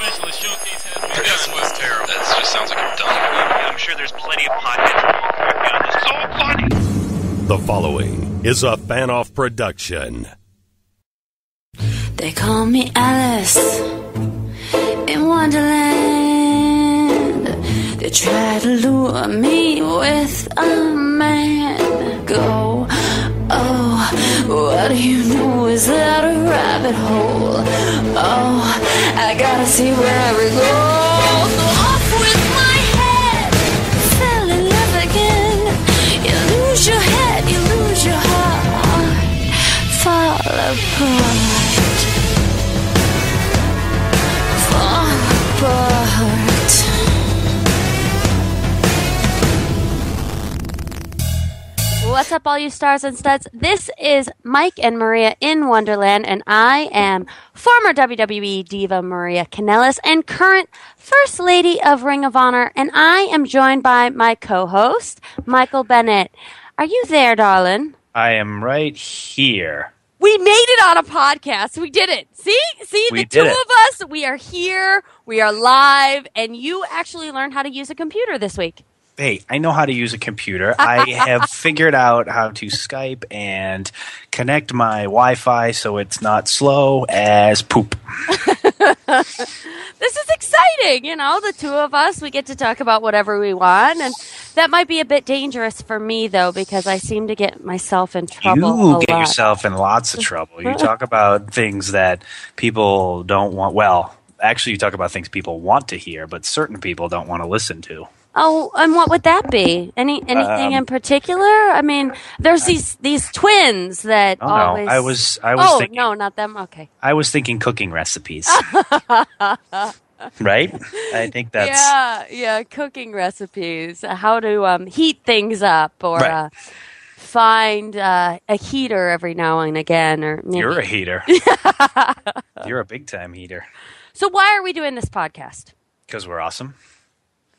specialist showcase has begun. This was terrible. That just sounds like you're done. I'm sure there's plenty of podcasts working on this. So funny! The following is a fan-off production. They call me Alice in Wonderland. They try to lure me with a man. Go, oh, what do you know? Is that a rabbit hole? Oh, I gotta see where it goes. Off with my head, fell in love again. You lose your head, you lose your heart, fall apart. What's up, all you stars and studs? This is Mike and Maria in Wonderland, and I am former WWE diva Maria Kanellis and current First Lady of Ring of Honor, and I am joined by my co-host, Michael Bennett. Are you there, darling? I am right here. We made it on a podcast. We did it. See, the two of us, we are here, we are live, and you actually learned how to use a computer this week. Hey, I know how to use a computer. I have figured out how to Skype and connect my Wi-Fi so it's not slow as poop. This is exciting, the two of us, we get to talk about whatever we want, and that might be a bit dangerous for me, though, because I seem to get myself in trouble You get yourself in lots of trouble. You talk about things that people don't want. Well, actually, you talk about things people want to hear, but certain people don't want to listen to. Oh, and what would that be? Anything in particular? I mean, there's these twins that always. No, I was thinking. No, not them. Okay. I was thinking cooking recipes. Right? I think that's yeah, cooking recipes. How to heat things up, or right. Find a heater every now and again, or maybe. You're a heater. You're a big time heater. So why are we doing this podcast? Because we're awesome.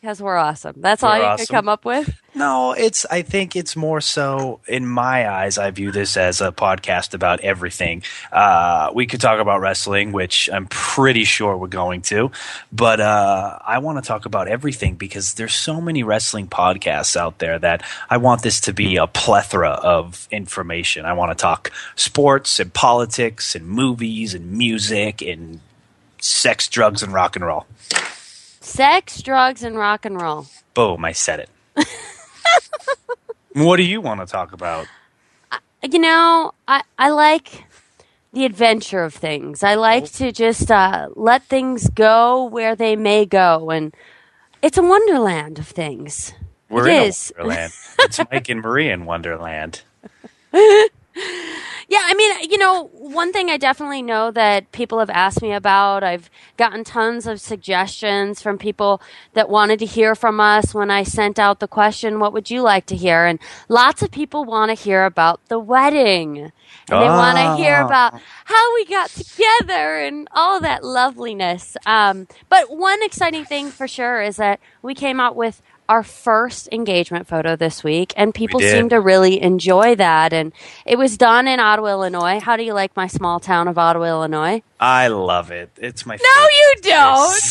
Because we're awesome. That's all you could come up with? No, I think it's more so, in my eyes, I view this as a podcast about everything. We could talk about wrestling, which I'm pretty sure we're going to. But I want to talk about everything because there's so many wrestling podcasts out there that I want this to be a plethora of information. I want to talk sports and politics and movies and music and sex, drugs, and rock and roll. Sex, drugs, and rock and roll. Boom, I said it. What do you want to talk about? I like the adventure of things. I like to just let things go where they may go. And it's a wonderland of things. We're in a wonderland. It's Mike and Maria in Wonderland. Yeah, I mean, one thing I definitely know that people have asked me about, I've gotten tons of suggestions from people that wanted to hear from us when I sent out the question, what would you like to hear? And lots of people want to hear about the wedding. And they want to hear about how we got together and all that loveliness. But one exciting thing for sure is that we came out with our first engagement photo this week, and people seem to really enjoy that. And it was done in Ottawa, Illinois. How do you like my small town of Ottawa, Illinois? I love it. It's my No, you don't.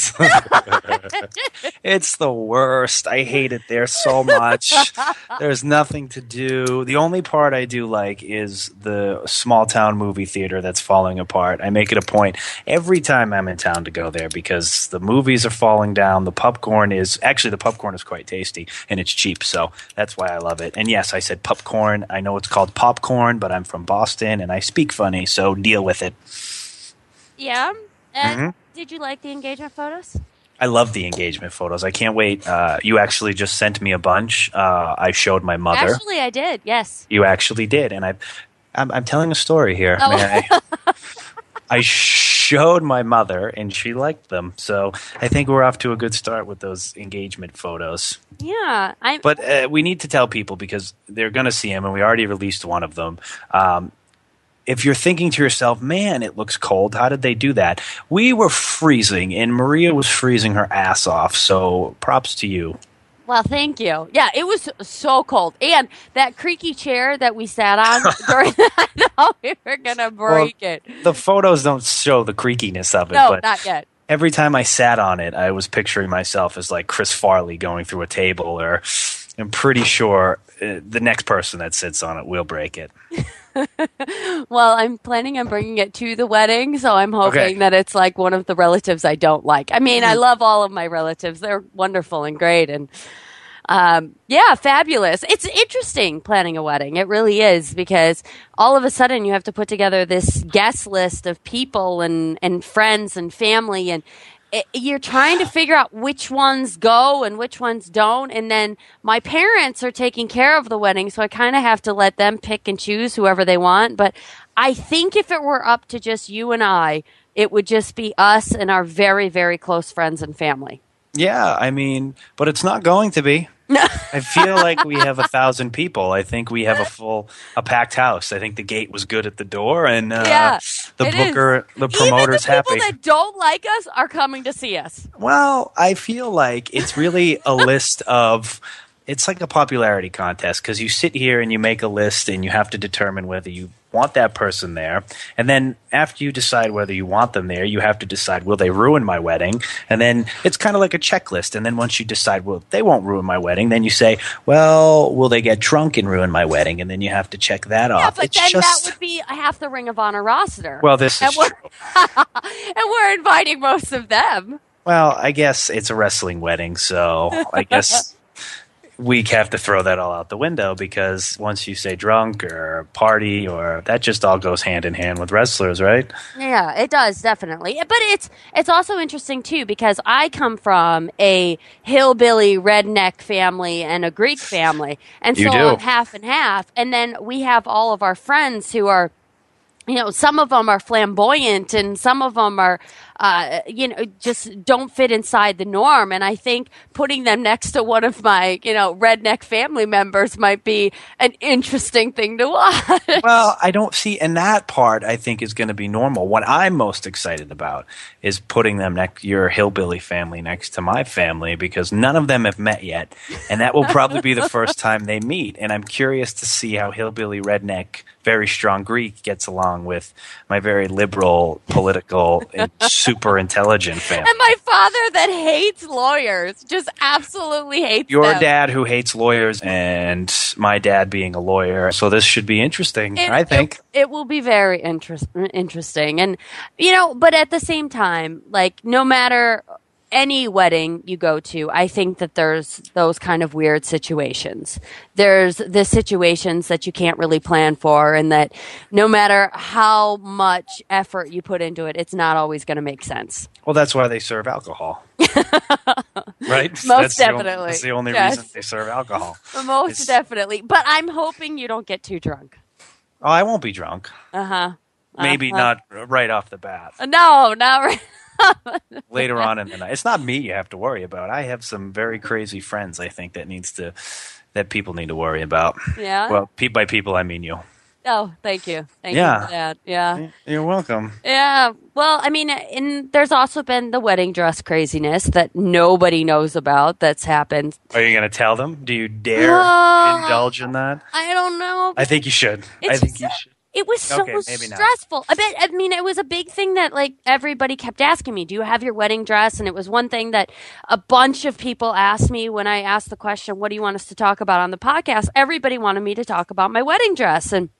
It's the worst. I hate it there so much. There's nothing to do. The only part I do like is the small town movie theater that's falling apart. I make it a point every time I'm in town to go there because the movies are falling down. The popcorn is quite tasty and it's cheap, so that's why I love it. And yes, I said popcorn. I know it's called popcorn, but I'm from Boston and I speak funny, so deal with it. Yeah. And did you like the engagement photos? I love the engagement photos. I can't wait. You actually just sent me a bunch. I showed my mother. Actually, I did. Yes. You actually did, and I'm telling a story here. Oh. May I showed my mother, and she liked them. So I think we're off to a good start with those engagement photos. Yeah. But we need to tell people because they're going to see them, and we already released one of them. If you're thinking to yourself, man, it looks cold, how did they do that? We were freezing, and Maria was freezing her ass off, so props to you. Well, thank you. Yeah, it was so cold. And that creaky chair that we sat on during that, I thought we were going to break it. The photos don't show the creakiness of it. No, but not yet. every time I sat on it, I was picturing myself as like Chris Farley going through a table, or I'm pretty sure the next person that sits on it will break it. Well, I'm planning on bringing it to the wedding, so I'm hoping that it's like one of the relatives I don't like. I mean, I love all of my relatives. They're wonderful and great, and fabulous. It's interesting planning a wedding. It really is, because all of a sudden you have to put together this guest list of people and friends and family, and you're trying to figure out which ones go and which ones don't. And then my parents are taking care of the wedding, so I kind of have to let them pick and choose whoever they want. But I think if it were up to just you and I, it would just be us and our very, very close friends and family. Yeah, I mean, but it's not going to be. I feel like we have 1,000 people. I think we have a packed house. I think the gate was good at the door, and the promoter's happy. Even the people that don't like us are coming to see us. Well, I feel like it's really a list of. It's like a popularity contest, because you sit here and you make a list and you have to determine whether you want that person there. And then after you decide whether you want them there, you have to decide, will they ruin my wedding? And then it's kind of like a checklist. And then once you decide, well, they won't ruin my wedding, then you say, well, will they get drunk and ruin my wedding? And then you have to check that off. But then that would be half the Ring of Honor roster. Well, this is true. And we're inviting most of them. Well, I guess it's a wrestling wedding, so I guess we have to throw that all out the window, because once you say drunk or party, or that just all goes hand in hand with wrestlers, right? Yeah, it does, definitely. But it's also interesting too, because I come from a hillbilly redneck family and a Greek family, and so I'm half and half. And then we have all of our friends who are, some of them are flamboyant, and some of them are, just don't fit inside the norm. And I think putting them next to one of my, redneck family members might be an interesting thing to watch. Well, I don't see, and that part I think is going to be normal. What I'm most excited about is putting them your hillbilly family next to my family, because none of them have met yet, and that will probably be the first time they meet. And I'm curious to see how hillbilly redneck, very strong Greek gets along with my very liberal, political, and super intelligent family. And my father that hates lawyers, just absolutely hates your them. dad who hates lawyers, and my dad being a lawyer. So this should be interesting, I think. It will be very interesting. And, but at the same time, like, no matter any wedding you go to, I think that there's those kind of weird situations. There's the situations that you can't really plan for, and that no matter how much effort you put into it, it's not always going to make sense. Well, that's why they serve alcohol. Right? Most definitely. That's the only reason they serve alcohol. Most definitely. But I'm hoping you don't get too drunk. Oh, I won't be drunk. Maybe not right off the bat. No, not right. Later on in the night. It's not me you have to worry about. I have some very crazy friends, I think, that people need to worry about. Yeah? Well, by people, I mean you. Oh, thank you. Thank you for that. Yeah. You're welcome. Yeah. Well, I mean, and there's also been the wedding dress craziness that nobody knows about that's happened. Are you going to tell them? Do you dare indulge in that? I don't know. I think you should. I think you should. It was so stressful. I mean, it was a big thing that, like, everybody kept asking me, do you have your wedding dress? And it was one thing that a bunch of people asked me when I asked the question, what do you want us to talk about on the podcast? Everybody wanted me to talk about my wedding dress and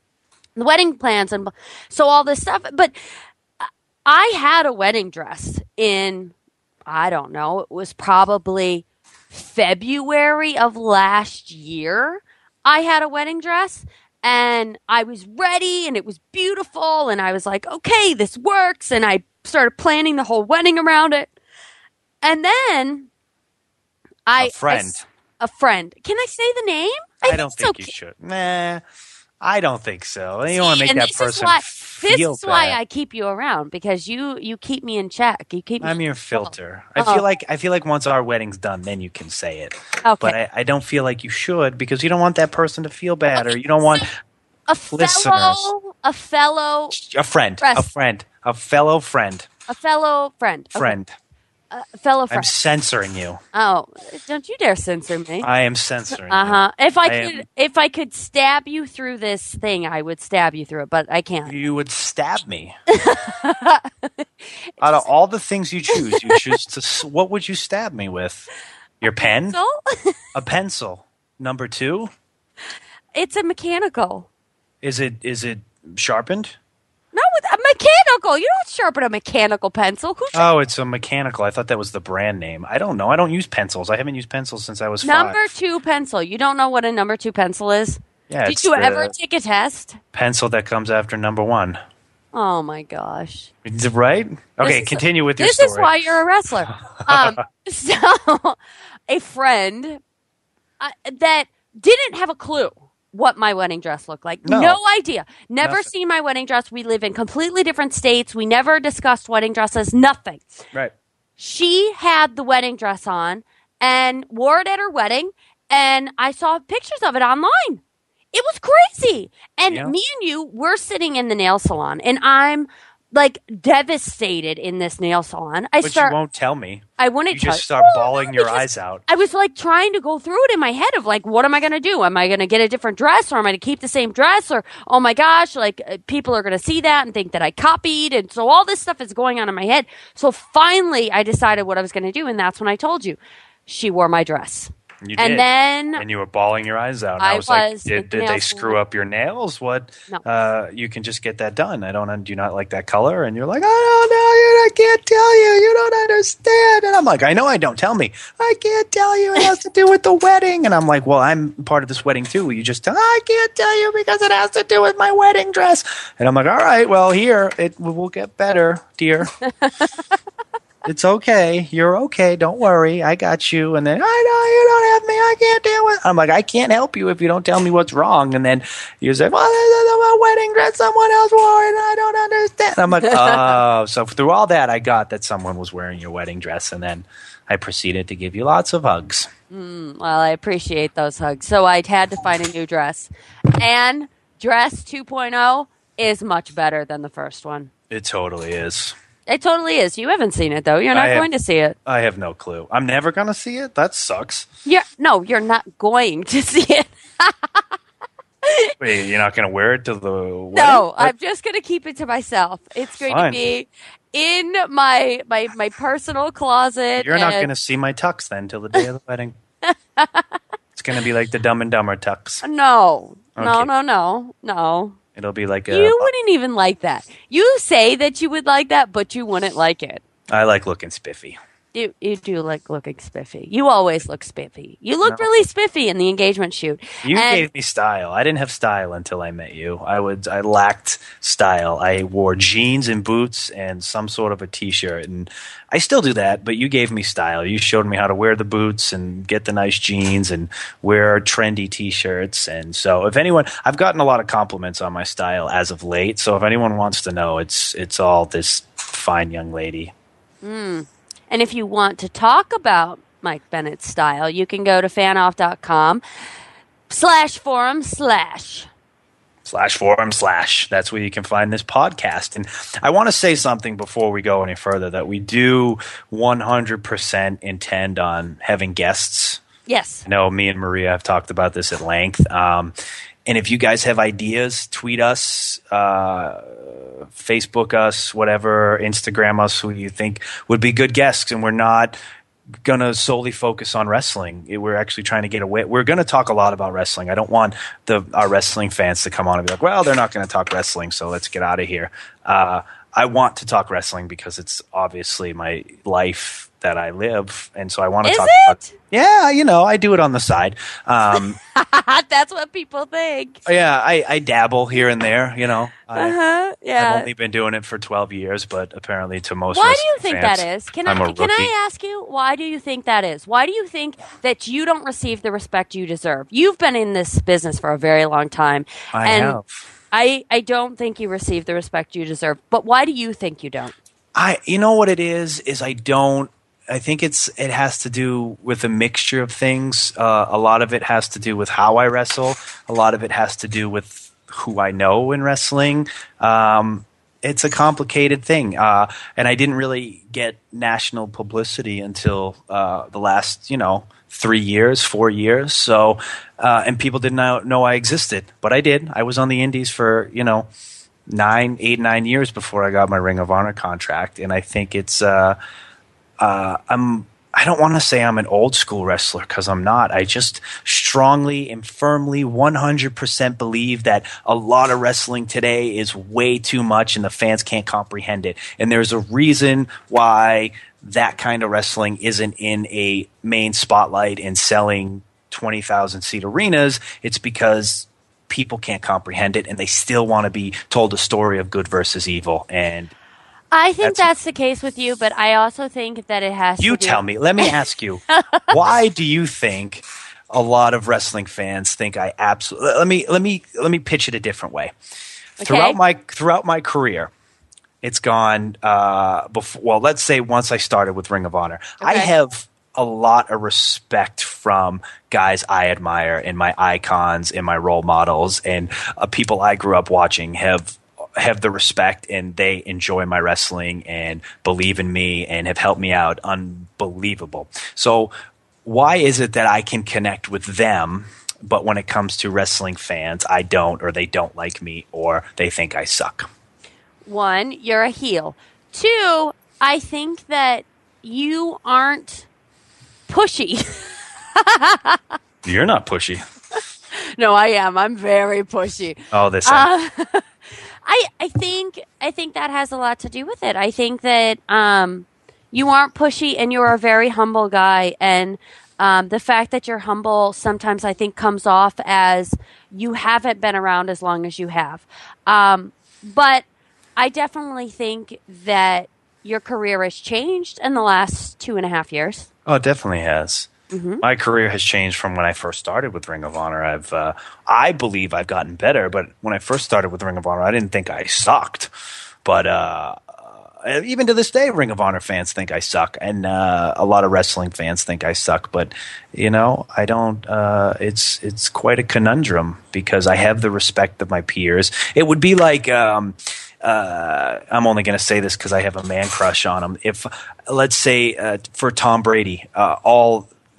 the wedding plans, and so all this stuff. But I had a wedding dress in, I don't know, it was probably February of last year. I had a wedding dress. And I was ready, and it was beautiful, and I was like, okay, this works, and I started planning the whole wedding around it. And then a friend. Can I say the name? I don't think you should. Nah, I don't think so. You want to make that person feel bad. This is why I keep you around, because you keep me in check. You keep me. I'm your filter. I feel like once our wedding's done, then you can say it. Okay. But I don't feel like you should, because you don't want that person to feel bad, or you don't want a listeners. A fellow friend. Okay. Friend. fellow I'm friend. censoring you. Oh, don't you dare censor me. I am censoring If I could stab you through this thing, I would stab you through it, but I can't. you. You would stab me. Out of all the things you choose to. What would you stab me with? Your pen? Pencil? A pencil. Number 2? It's a mechanical. Is it sharpened? No, a mechanical. You don't sharpen a mechanical pencil. Oh, it's a mechanical. I thought that was the brand name. I don't know. I don't use pencils. I haven't used pencils since I was 5. Number 2 pencil. You don't know what a number 2 pencil is? Yeah, Did you ever take a test? Pencil that comes after number 1. Oh my gosh. Is it right? Okay, continue with your this story. This is why you're a wrestler. So, a friend that didn't have a clue what my wedding dress looked like. No idea. Never seen my wedding dress. We live in completely different states. We never discussed wedding dresses. Nothing. Right. She had the wedding dress on and wore it at her wedding, and I saw pictures of it online. It was crazy. And me and you, we're sitting in the nail salon, and I'm like devastated in this nail salon. But you won't tell me. I wouldn't tell you. You just start bawling your eyes out. I was like trying to go through it in my head of like, what am I going to do? Am I going to get a different dress, or am I going to keep the same dress? Or, oh my gosh, like people are going to see that and think that I copied. And so all this stuff is going on in my head. So finally I decided what I was going to do. And that's when I told you she wore my dress. You and did. then and you were bawling your eyes out. And I was like, did they screw up your nails? What? No. You can just get that done. Do you not like that color? And you're like, I can't tell you. You don't understand. And I'm like, I know I don't. Tell me. I can't tell you. It has to do with the wedding. And I'm like, well, I'm part of this wedding too. Will you just tell? I can't tell you because it has to do with my wedding dress. And I'm like, all right, well, here it will get better, dear. It's okay. You're okay. Don't worry. I got you. And then, I know you don't have me. I can't deal with it. I'm like, I can't help you if you don't tell me what's wrong. And then you say, well, this is a wedding dress someone else wore and I don't understand. I'm like, oh. So through all that, I got that someone was wearing your wedding dress. And then I proceeded to give you lots of hugs. Well, I appreciate those hugs. So I had to find a new dress. And dress 2.0 is much better than the first one. It totally is. It totally is. You haven't seen it, though. You're not going to see it. I have no clue. I'm never going to see it? That sucks. No, you're not going to see it. Wait, you're not going to wear it to the wedding? No, I'm just going to keep it to myself. It's going to be in my personal closet. You're not going to see my tux then till the day of the wedding. It's going to be like the Dumb and Dumber tux. No. Okay. No. It'll be like You wouldn't even like that. You say that you would like that, but you wouldn't like it. I like looking spiffy. You do like looking spiffy. You always look spiffy. You looked really spiffy in the engagement shoot. You gave me style. I didn't have style until I met you. I lacked style. I wore jeans and boots and some sort of a t-shirt, and I still do that, but you gave me style. You showed me how to wear the boots and get the nice jeans and wear trendy t-shirts. And so if anyone – I've gotten a lot of compliments on my style as of late, so if anyone wants to know, it's all this fine young lady. And if you want to talk about Mike Bennett's style, you can go to fanoff.com/forum/. That's where you can find this podcast. And I want to say something before we go any further, that we do 100% intend on having guests. Yes. I know me and Maria have talked about this at length. And if you guys have ideas, tweet us, Facebook us, whatever, Instagram us, who you think would be good guests. And we're not going to solely focus on wrestling. We're actually trying to get away. We're going to talk a lot about wrestling. I don't want our wrestling fans to come on and be like, well, they're not going to talk wrestling, so let's get out of here. I want to talk wrestling because it's obviously my life that I live, and so I want to talk about. Yeah, I do it on the side. That's what people think. Yeah, I dabble here and there. Yeah. I've only been doing it for 12 years, but apparently to most. Why do you think fans, that is? Can I ask you why do you think that is? Why do you think that you don't receive the respect you deserve? You've been in this business for a very long time. I have. I don't think you receive the respect you deserve. But why do you think you don't? You know what it is I don't. I think it has to do with a mixture of things. A lot of it has to do with how I wrestle. A lot of it has to do with who I know in wrestling. it's a complicated thing, and I didn't really get national publicity until the last 3 years, 4 years. So, and people didn't know I existed, but I did. I was on the Indies for 9 years before I got my Ring of Honor contract, and I think it's I don't want to say I'm an old school wrestler because I'm not. I just strongly and firmly 100% believe that a lot of wrestling today is way too much and the fans can't comprehend it. And there's a reason why that kind of wrestling isn't in a main spotlight and selling 20,000 seat arenas. It's because people can't comprehend it and they still want to be told a story of good versus evil. And I think that's the case with you, but I also think that it has to You tell me. Let me ask you. Why do you think a lot of wrestling fans think I absolutely let me pitch it a different way. Okay. Throughout my career, it's gone let's say once I started with Ring of Honor. Okay. I have a lot of respect from guys I admire and my icons and my role models and people I grew up watching have the respect and they enjoy my wrestling and believe in me and have helped me out unbelievable. So why is it that I can connect with them, but when it comes to wrestling fans, I don't, or they don't like me, or they think I suck? 1, you're a heel. 2, I think that you aren't pushy. You're not pushy. No, I am. I'm very pushy. Oh, this. I think that has a lot to do with it. I think that you aren't pushy and you're a very humble guy. And the fact that you're humble sometimes I think comes off as you haven't been around as long as you have. But I definitely think that your career has changed in the last 2.5 years. Oh, it definitely has. Mm-hmm. My career has changed from when I first started with Ring of Honor. I believe I've gotten better, but when I first started with Ring of Honor, I didn't think I sucked. But even to this day, Ring of Honor fans think I suck, and a lot of wrestling fans think I suck. But I don't. It's quite a conundrum because I have the respect of my peers. It would be like. I'm only going to say this because I have a man crush on him. If, let's say, for Tom Brady,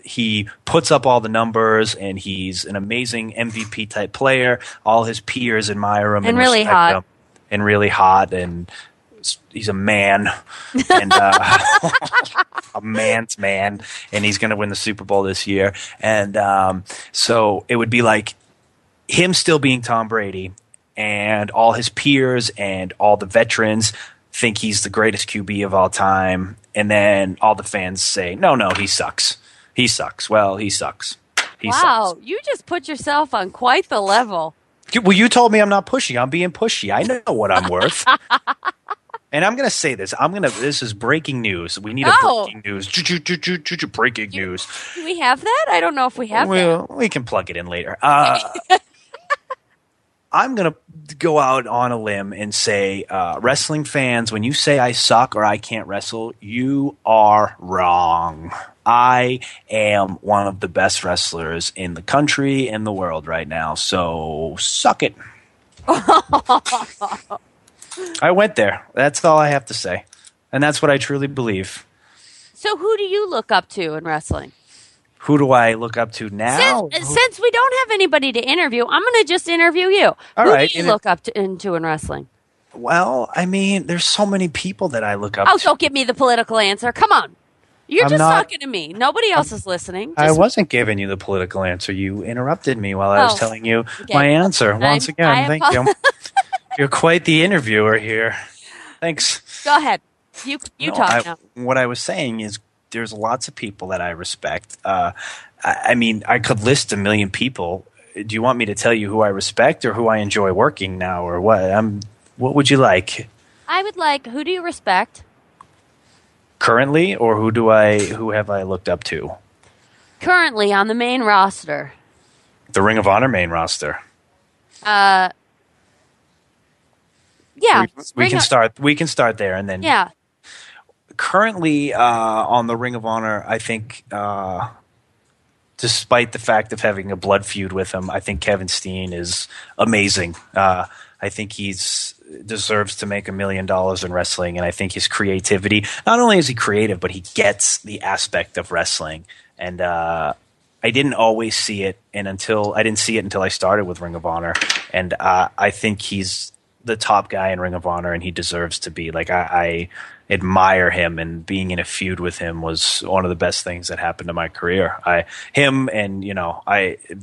he puts up all the numbers and he's an amazing MVP type player. All his peers admire him and really hot. him, and really hot, and he's a man and a man's man, and he's going to win the Super Bowl this year. And so it would be like him still being Tom Brady, and all his peers and all the veterans think he's the greatest QB of all time, and then all the fans say, no, he sucks. He sucks. Well, he sucks. Wow, you just put yourself on quite the level. Well, you told me I'm not pushy. I'm being pushy. I know what I'm worth. And I'm going to say this. This is breaking news. We need a breaking news. Breaking news. Do we have that? I don't know if we have that. We can plug it in later. I'm going to go out on a limb and say, wrestling fans, when you say I suck or I can't wrestle, you are wrong. I am one of the best wrestlers in the country and the world right now, so suck it. I went there. That's all I have to say. And that's what I truly believe. So who do you look up to in wrestling? Who do I look up to now? Since we don't have anybody to interview, I'm going to just interview you. All who right. do you look up into in wrestling? Well, I mean, there's so many people that I look up to. Oh, don't give me the political answer. Come on. You're just talking to me. Nobody else is listening. I wasn't giving you the political answer. You interrupted me while I was telling you my answer. Once again, thank you. You're quite the interviewer here. Thanks. Go ahead. You talk now. What I was saying is there's lots of people that I respect. I mean, I could list a million people. Do you want me to tell you who I respect or who I enjoy working now or what? What would you like? I would like, who do you respect? Currently, or who have I looked up to? Currently on the main roster. The Ring of Honor main roster. Yeah. We can start there and then. Yeah. Currently on the Ring of Honor, I think, despite the fact of having a blood feud with him, I think Kevin Steen is amazing. I think he's deserves to make $1 million in wrestling, and I think his creativity. Not only is he creative, but he gets the aspect of wrestling, and I didn't always see it, I didn't see it until I started with Ring of Honor, and I think he's the top guy in Ring of Honor, and he deserves to be. Like I admire him, and being in a feud with him was one of the best things that happened to my career. I've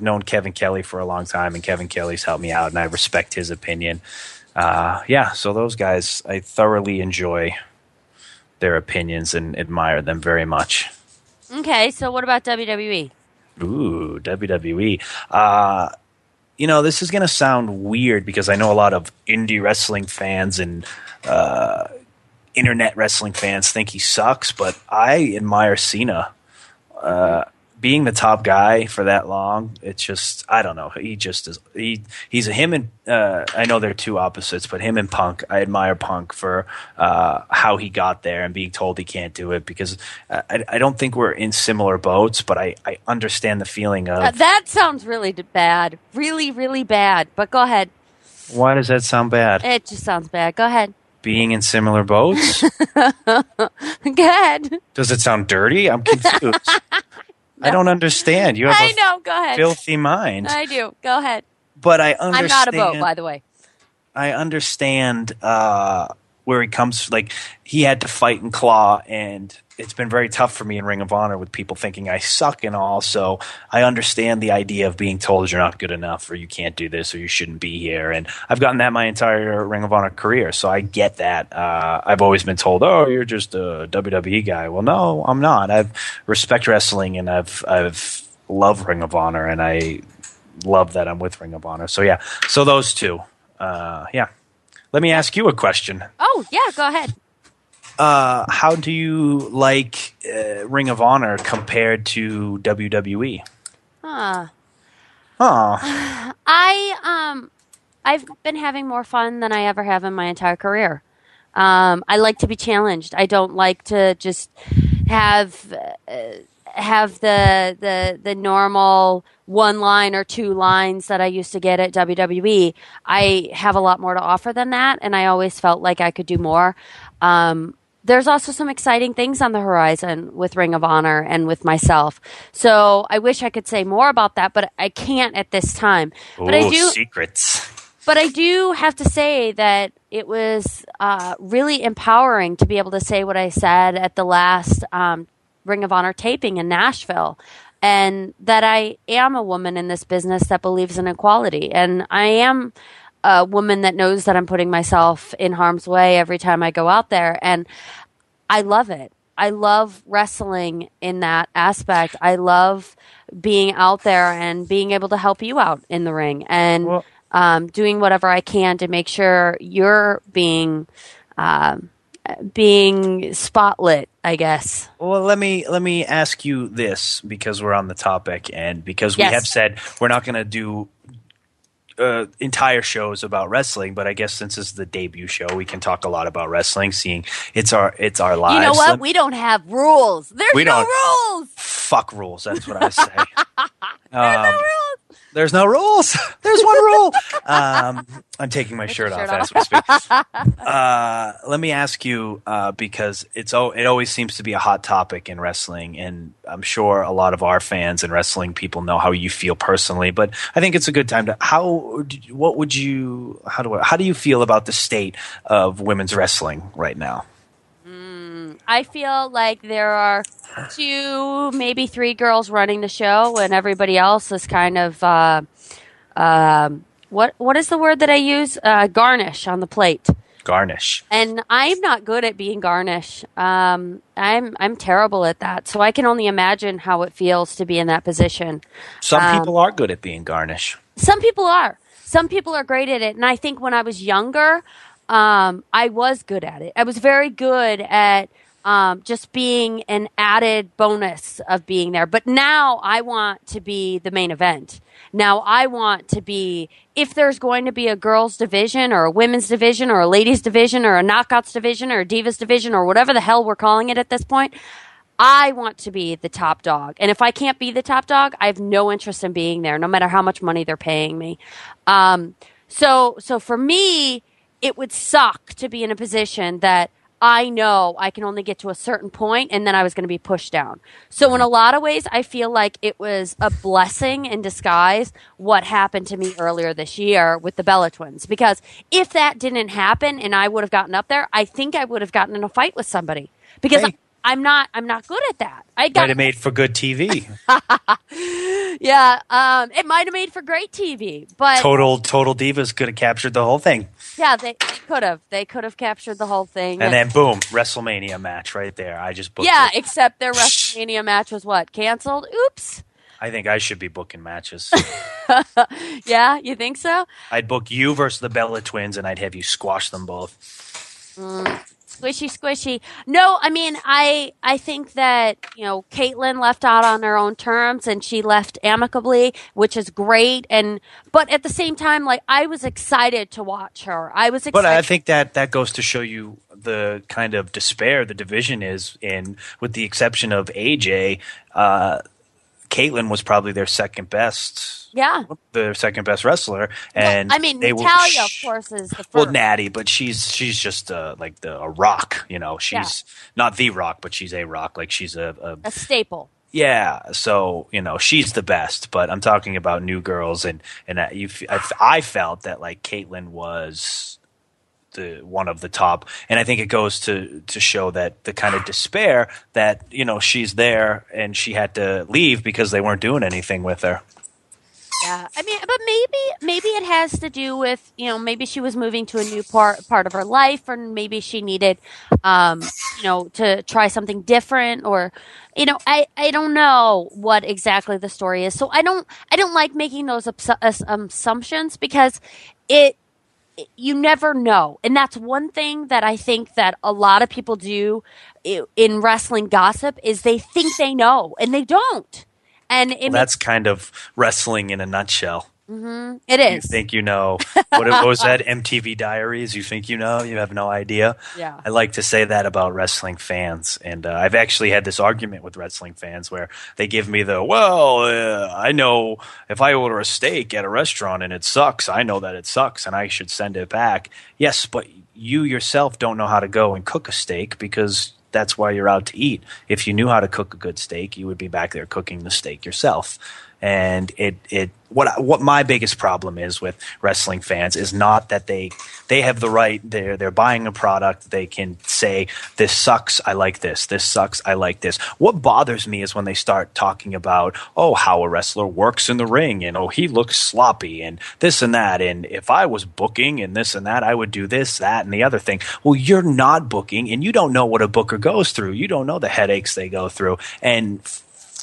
known Kevin Kelly for a long time, and Kevin Kelly's helped me out, and I respect his opinion. So those guys, I thoroughly enjoy their opinions and admire them very much. Okay, so what about WWE? Ooh, WWE. This is going to sound weird because I know a lot of indie wrestling fans and internet wrestling fans think he sucks, but I admire Cena. Being the top guy for that long, it's just, I don't know. He just is. He's him and I know they're two opposites, but him and Punk, I admire Punk for how he got there and being told he can't do it, because I don't think we're in similar boats, but I understand the feeling of that sounds really bad, really, really bad. But go ahead. Why does that sound bad? It just sounds bad. Go ahead. Being in similar boats. Go ahead. Does it sound dirty? I'm confused. No. I don't understand. You have Go ahead. Filthy mind. I do. Go ahead. But I understand. I'm not a boat, by the way. I understand where he comes. Like, he had to fight and claw, and it's been very tough for me in Ring of Honor with people thinking I suck and all. So I understand the idea of being told you're not good enough, or you can't do this, or you shouldn't be here. And I've gotten that my entire Ring of Honor career, so I get that. I've always been told, "Oh, you're just a WWE guy." Well, no, I'm not. I respect wrestling, and I've loved Ring of Honor, and I love that I'm with Ring of Honor. So yeah, so those two. Let me ask you a question. Oh yeah, go ahead. How do you like Ring of Honor compared to WWE? I've been having more fun than I ever have in my entire career. I like to be challenged. I don't like to just have the normal one line or two lines that I used to get at WWE. I have a lot more to offer than that, and I always felt like I could do more. There's also some exciting things on the horizon with Ring of Honor and with myself. So I wish I could say more about that, but I can't at this time. But I do secrets. But I do have to say that it was really empowering to be able to say what I said at the last Ring of Honor taping in Nashville, and that I am a woman in this business that believes in equality, and I am a woman that knows that I'm putting myself in harm's way every time I go out there, and I love it. I love wrestling in that aspect. I love being out there and being able to help you out in the ring, and doing whatever I can to make sure you're being spotlit, I guess. Well, let me ask you this, because we're on the topic, and because we have said we're not going to do entire shows about wrestling, but I guess since this is the debut show, we can talk a lot about wrestling, seeing it's our lives. You know what? We don't have rules. There's no rules. Fuck rules. That's what I say. There's no rules. There's no rules. There's one rule. I'm taking my shirt off as we speak. Let me ask you, because it always seems to be a hot topic in wrestling, and I'm sure a lot of our fans and wrestling people know how you feel personally. But I think it's a good time to how do you feel about the state of women's wrestling right now? I feel like there are 2, maybe 3 girls running the show, and everybody else is kind of what is the word that I use? Garnish on the plate. Garnish. And I'm not good at being garnish. I'm terrible at that. So I can only imagine how it feels to be in that position. Some people are good at being garnish. Some people are. Some people are great at it. And I think when I was younger, I was good at it. I was very good at just being an added bonus of being there. But now I want to be the main event. Now I want to be, if there's going to be a girls division or a women's division or a ladies division or a knockouts division or a divas division or whatever the hell we're calling it at this point, I want to be the top dog. And if I can't be the top dog, I have no interest in being there, no matter how much money they're paying me. So for me, it would suck to be in a position that I know I can only get to a certain point and then I was going to be pushed down. So in a lot of ways, I feel like it was a blessing in disguise what happened to me earlier this year with the Bella twins. Because if that didn't happen and I would have gotten up there, I think I would have gotten in a fight with somebody. Because I'm not good at that. Might have made for good TV. Yeah, it might have made for great TV, but Total Divas could have captured the whole thing. Yeah, they could have. They could have captured the whole thing. And then boom, WrestleMania match right there. I just booked it. Except their WrestleMania match was what? Canceled? Oops. I think I should be booking matches. Yeah, you think so? I'd book you versus the Bella twins, and I'd have you squash them both. Squishy. No, I mean, I think that, Caitlyn left out on her own terms and she left amicably, which is great. But at the same time, like, I was excited to watch her. I was excited. But I think that goes to show you the kind of despair the division is in, with the exception of AJ. Caitlyn was probably their second best. Yeah. Their second best wrestler. And Natalya, of course, is the first. Well, Natty, but she's just like a rock, She's not the rock, but she's a rock. Like, she's a staple. Yeah, so she's the best, but I'm talking about new girls, and I felt that like Caitlyn was the one of the top, and I think it goes to show that the kind of despair that she's there and she had to leave because they weren't doing anything with her. Yeah, I mean, but maybe it has to do with maybe she was moving to a new part of her life, or maybe she needed to try something different, or I don't know what exactly the story is. So I don't like making those assumptions, because you never know. And that's one thing that I think that a lot of people do in wrestling gossip, is they think they know and they don't. And that's kind of wrestling in a nutshell. Mm-hmm. It is. You think you know. What was that? MTV Diaries? You think you know? You have no idea? Yeah. I like to say that about wrestling fans. And I've actually had this argument with wrestling fans where they give me I know if I order a steak at a restaurant and it sucks, I know that it sucks and I should send it back. Yes, but you yourself don't know how to go and cook a steak, because that's why you're out to eat. If you knew how to cook a good steak, you would be back there cooking the steak yourself. And what my biggest problem is with wrestling fans is not that they have the right, they're buying a product, they can say, this sucks, I like this sucks, I like this. What bothers me is when they start talking about, how a wrestler works in the ring, and he looks sloppy, and this and that, and if I was booking and this and that, I would do this, that, and the other thing. Well, you're not booking, and you don't know what a booker goes through. You don't know the headaches they go through. And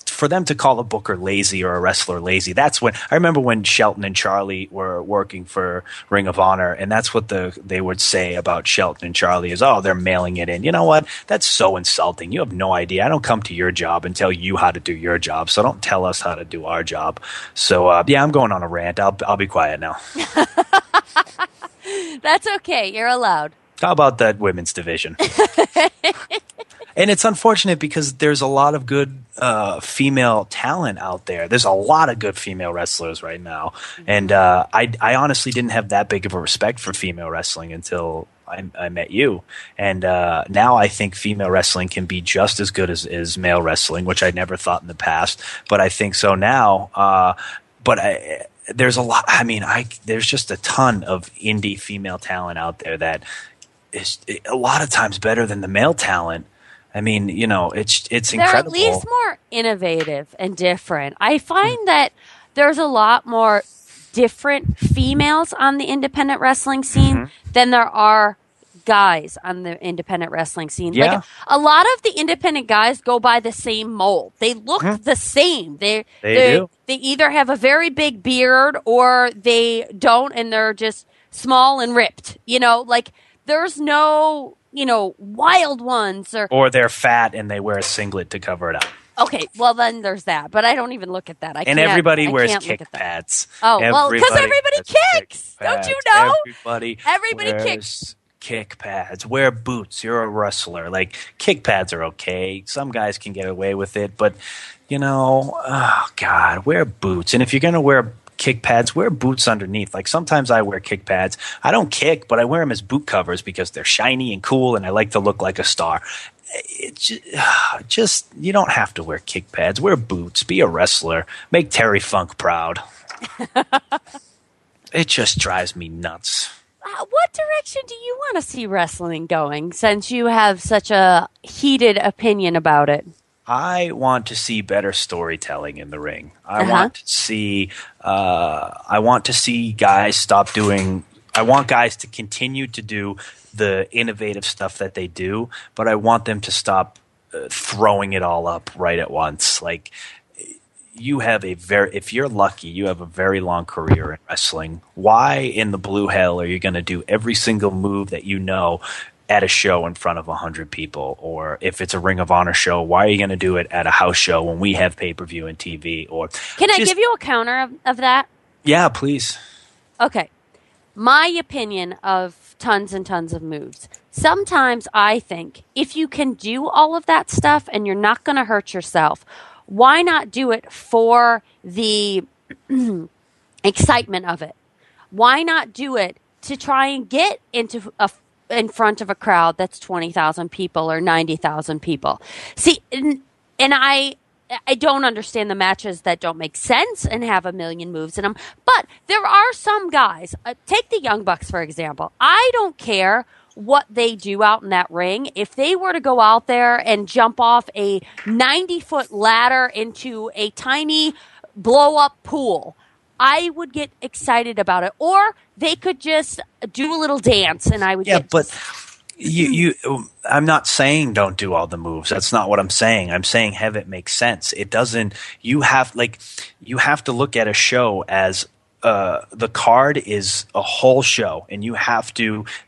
for them to call a booker lazy or a wrestler lazy, that's when I remember when Shelton and Charlie were working for Ring of Honor, and that's what they would say about Shelton and Charlie is, they're mailing it in. You know what? That's so insulting. You have no idea. I don't come to your job and tell you how to do your job, so don't tell us how to do our job. So I'm going on a rant. I'll be quiet now. That's okay. You're allowed. How about that women's division? And it's unfortunate because there's a lot of good female talent out there. There's a lot of good female wrestlers right now. And I honestly didn't have that big of a respect for female wrestling until I met you. And now I think female wrestling can be just as good as male wrestling, which I never thought in the past. But I think so now. There's a lot. I mean, there's just a ton of indie female talent out there that is a lot of times better than the male talent. I mean, it's incredible. They're at least more innovative and different. I find that there's a lot more different females on the independent wrestling scene than there are guys on the independent wrestling scene. Yeah. Like, a lot of the independent guys go by the same mold. They look the same. They do. They either have a very big beard or they don't, and they're just small and ripped. There's no wild ones, or they're fat and they wear a singlet to cover it up. Okay, well then there's that, but I don't even look at that. Everybody wears kick pads. Oh, well, because everybody kicks. Don't you know? Everybody kicks. Kick pads. Wear boots. You're a wrestler. Like, kick pads are okay. Some guys can get away with it, but wear boots. And if you're gonna wear kick pads, wear boots underneath. Like sometimes I wear kick pads. I don't kick, but I wear them as boot covers because they're shiny and cool, and I like to look like a star. Just you don't have to wear kick pads. Wear boots. Be a wrestler. Make Terry Funk proud. It just drives me nuts. What direction do you want to see wrestling going, since you have such a heated opinion about it? I want to see better storytelling in the ring. I want to see guys stop doing. I want guys to continue to do the innovative stuff that they do, but I want them to stop throwing it all up right at once. Like, if you're lucky, you have a very long career in wrestling. Why in the blue hell are you going to do every single move that you know at a show in front of 100 people? Or if it's a Ring of Honor show, why are you going to do it at a house show when we have pay-per-view and TV? Or can I give you a counter of that? Yeah, please. Okay. My opinion of tons and tons of moves. Sometimes I think if you can do all of that stuff and you're not going to hurt yourself, why not do it for the excitement of it? Why not do it to try and get in front of a crowd that's 20,000 people or 90,000 people? See, and I don't understand the matches that don't make sense and have a million moves in them. But there are some guys. Take the Young Bucks, for example. I don't care what they do out in that ring. If they were to go out there and jump off a 90-foot ladder into a tiny blow-up pool, I would get excited about it. Or they could just do a little dance, and I would get... But I'm not saying don't do all the moves. That's not what I'm saying. I'm saying have it make sense. It doesn't... You have to look at a show as... the card is a whole show, and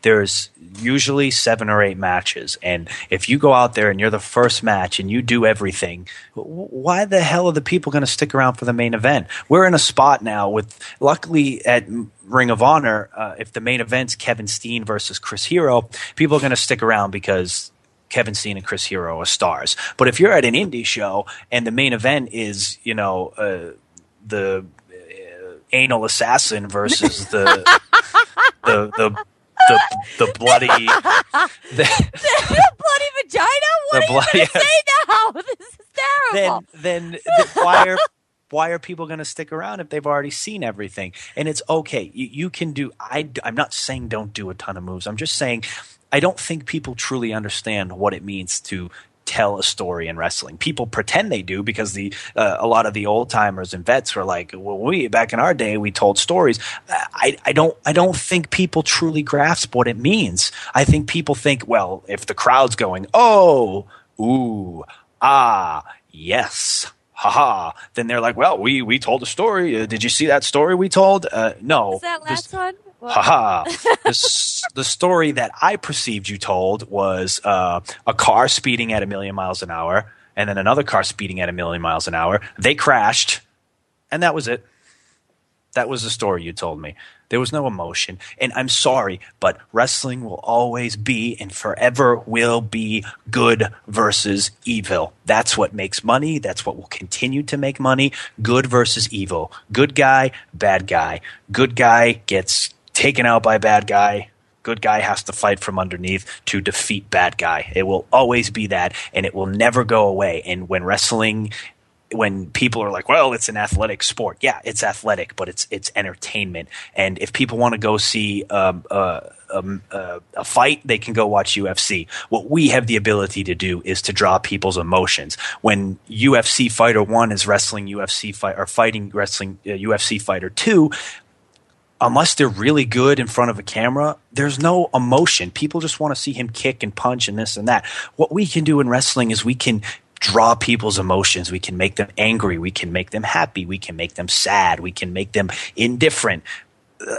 there's usually 7 or 8 matches, and if you go out there and you're the first match and you do everything, why the hell are the people going to stick around for the main event? We're in a spot now luckily at Ring of Honor, if the main event's Kevin Steen versus Chris Hero, people are going to stick around because Kevin Steen and Chris Hero are stars. But if you're at an indie show and the main event is, the anal assassin versus the bloody the bloody vagina? What are you going to say now? This is terrible. Then why are people going to stick around if they've already seen everything? And it's okay. You can do. I'm not saying don't do a ton of moves. I'm just saying I don't think people truly understand what it means to tell a story in wrestling. People pretend they do because a lot of the old timers and vets were like, well, back in our day we told stories. I don't think people truly grasp what it means. I think people think, well, if the crowd's going, oh, ooh, ah, yes, haha, then they're like, well, we told a story. Did you see that story we told? No. Is that last one? Haha. The story that I perceived you told was a car speeding at 1,000,000 miles an hour, and then another car speeding at 1,000,000 miles an hour. They crashed, and that was it. That was the story you told me. There was no emotion. And I'm sorry, but wrestling will always be and forever will be good versus evil. That's what makes money. That's what will continue to make money. Good versus evil. Good guy, bad guy. Good guy gets taken out by bad guy. Good guy has to fight from underneath to defeat bad guy. It will always be that, and it will never go away. And when people are like, well, it's an athletic sport. Yeah, it's athletic, but it's entertainment. And if people want to go see a fight, they can go watch UFC. What we have the ability to do is to draw people's emotions. When UFC Fighter 1 is wrestling UFC Fighter 2, unless they're really good in front of a camera, there's no emotion. People just want to see him kick and punch and this and that. What we can do in wrestling is we can draw people's emotions. We can make them angry. We can make them happy. We can make them sad. We can make them indifferent.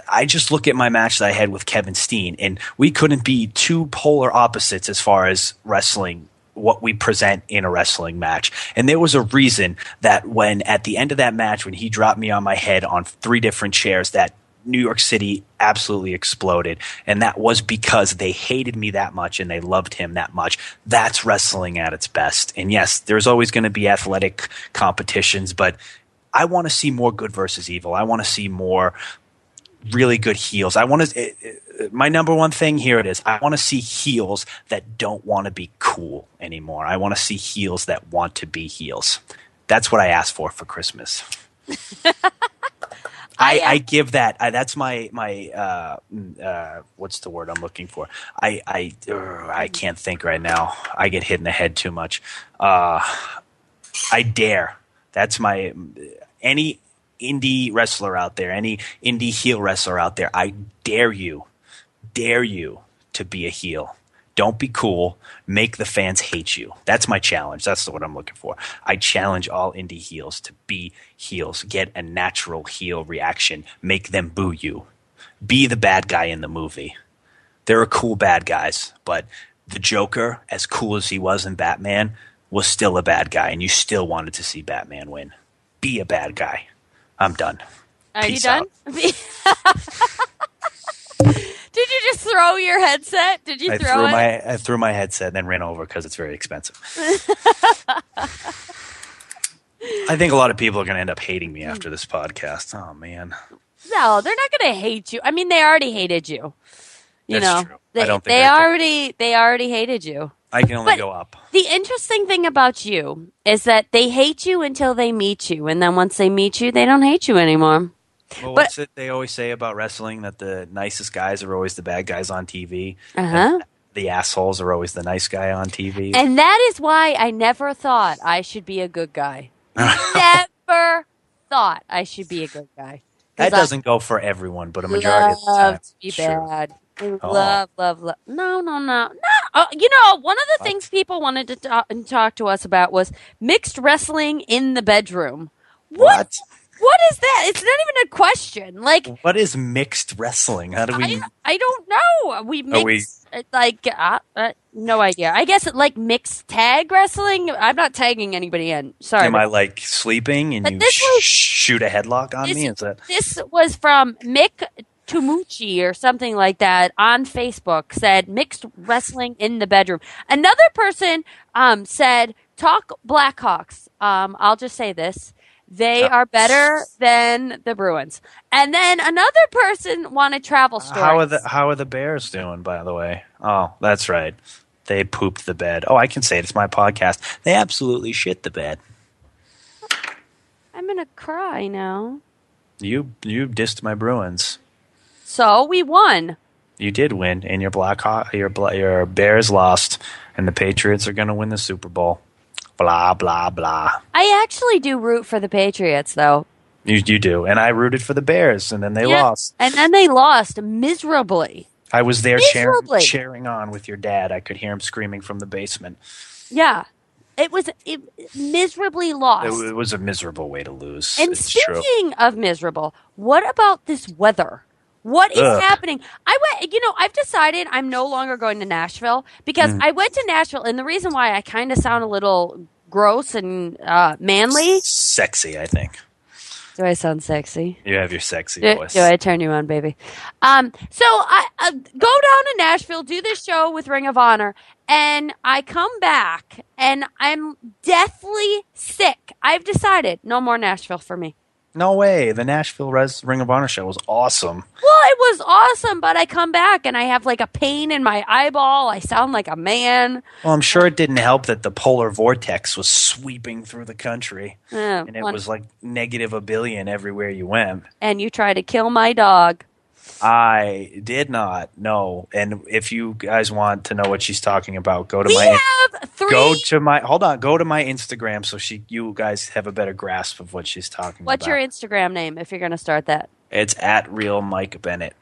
I just look at my match that I had with Kevin Steen, and we couldn't be two polar opposites as far as wrestling, what we present in a wrestling match. And there was a reason that when at the end of that match, when he dropped me on my head on 3 different chairs, that New York City absolutely exploded. And that was because they hated me that much and they loved him that much. That's wrestling at its best. And yes, there's always going to be athletic competitions, but I want to see more good versus evil. I want to see more really good heels. I want to. My number one thing here it is. I want to see heels that don't want to be cool anymore. I want to see heels that want to be heels. That's what I asked for Christmas. I give that. That's my what's the word I'm looking for? I can't think right now. I get hit in the head too much. I dare. That's my any indie wrestler out there, any indie heel wrestler out there. I dare you to be a heel. Don't be cool. Make the fans hate you. That's my challenge. That's what I'm looking for. I challenge all indie heels to be heels. Get a natural heel reaction. Make them boo you. Be the bad guy in the movie. There are cool bad guys, but the Joker, as cool as he was in Batman, was still a bad guy, and you still wanted to see Batman win. Be a bad guy. I'm done. Are Peace you done? Did you just throw your headset? Did you throw it? I threw my headset and then ran over because it's very expensive. I think a lot of people are going to end up hating me after this podcast. Oh, man. No, they're not going to hate you. I mean, they already hated you. That's true. They, I don't think they already hated you. I can only go up. The interesting thing about you is that they hate you until they meet you, and then once they meet you, they don't hate you anymore. Well, what's it they always say about wrestling? That the nicest guys are always the bad guys on TV. Uh-huh. The assholes are always the nice guy on TV. And that is why I never thought I should be a good guy. Never thought I should be a good guy. That doesn't go for everyone, but a majority of the time. Love to be Sure. bad. Love. No. One of the things people wanted to talk to us about was mixed wrestling in the bedroom. What? What is that? It's not even a question. Like, what is mixed wrestling? How do we? I don't know. We mix no idea. I guess mixed tag wrestling. I'm not tagging anybody in. Sorry. Am I like sleeping and you shoot a headlock on me? Is that this was from Mick Tumucci or something like that on Facebook? Said mixed wrestling in the bedroom. Another person said talk Blackhawks. I'll just say this. They are better than the Bruins. And then another person wanted travel stories. How are the Bears doing, by the way? Oh, that's right. They pooped the bed. Oh, I can say it. It's my podcast. They absolutely shit the bed. I'm going to cry now. You dissed my Bruins. So we won. You did win, and your Bears lost, and the Patriots are going to win the Super Bowl. Blah, blah, blah. I actually do root for the Patriots, though. You do. And I rooted for the Bears, and then they lost. And then they lost miserably. I was there cheering on with your dad. I could hear him screaming from the basement. Yeah. It miserably lost. It was a miserable way to lose. And speaking of miserable, what about this weather? What is happening? I've decided I'm no longer going to Nashville because I went to Nashville, and the reason why I kind of sound a little gross and manly. Sexy, I think. Do I sound sexy? You have your sexy voice. Do I turn you on, baby? So I go down to Nashville, do this show with Ring of Honor, and I come back, and I'm deathly sick. I've decided no more Nashville for me. No way. The Nashville Ring of Honor show was awesome. Well, it was awesome, but I come back and I have a pain in my eyeball. I sound like a man. Well, I'm sure it didn't help that the polar vortex was sweeping through the country. And it was negative a billion everywhere you went. And you tried to kill my dog. I did not. No. And if you guys want to know what she's talking about, go to my Instagram so you guys have a better grasp of what she's talking about. What's your Instagram name if you're going to start that? It's at Real Mike Bennett.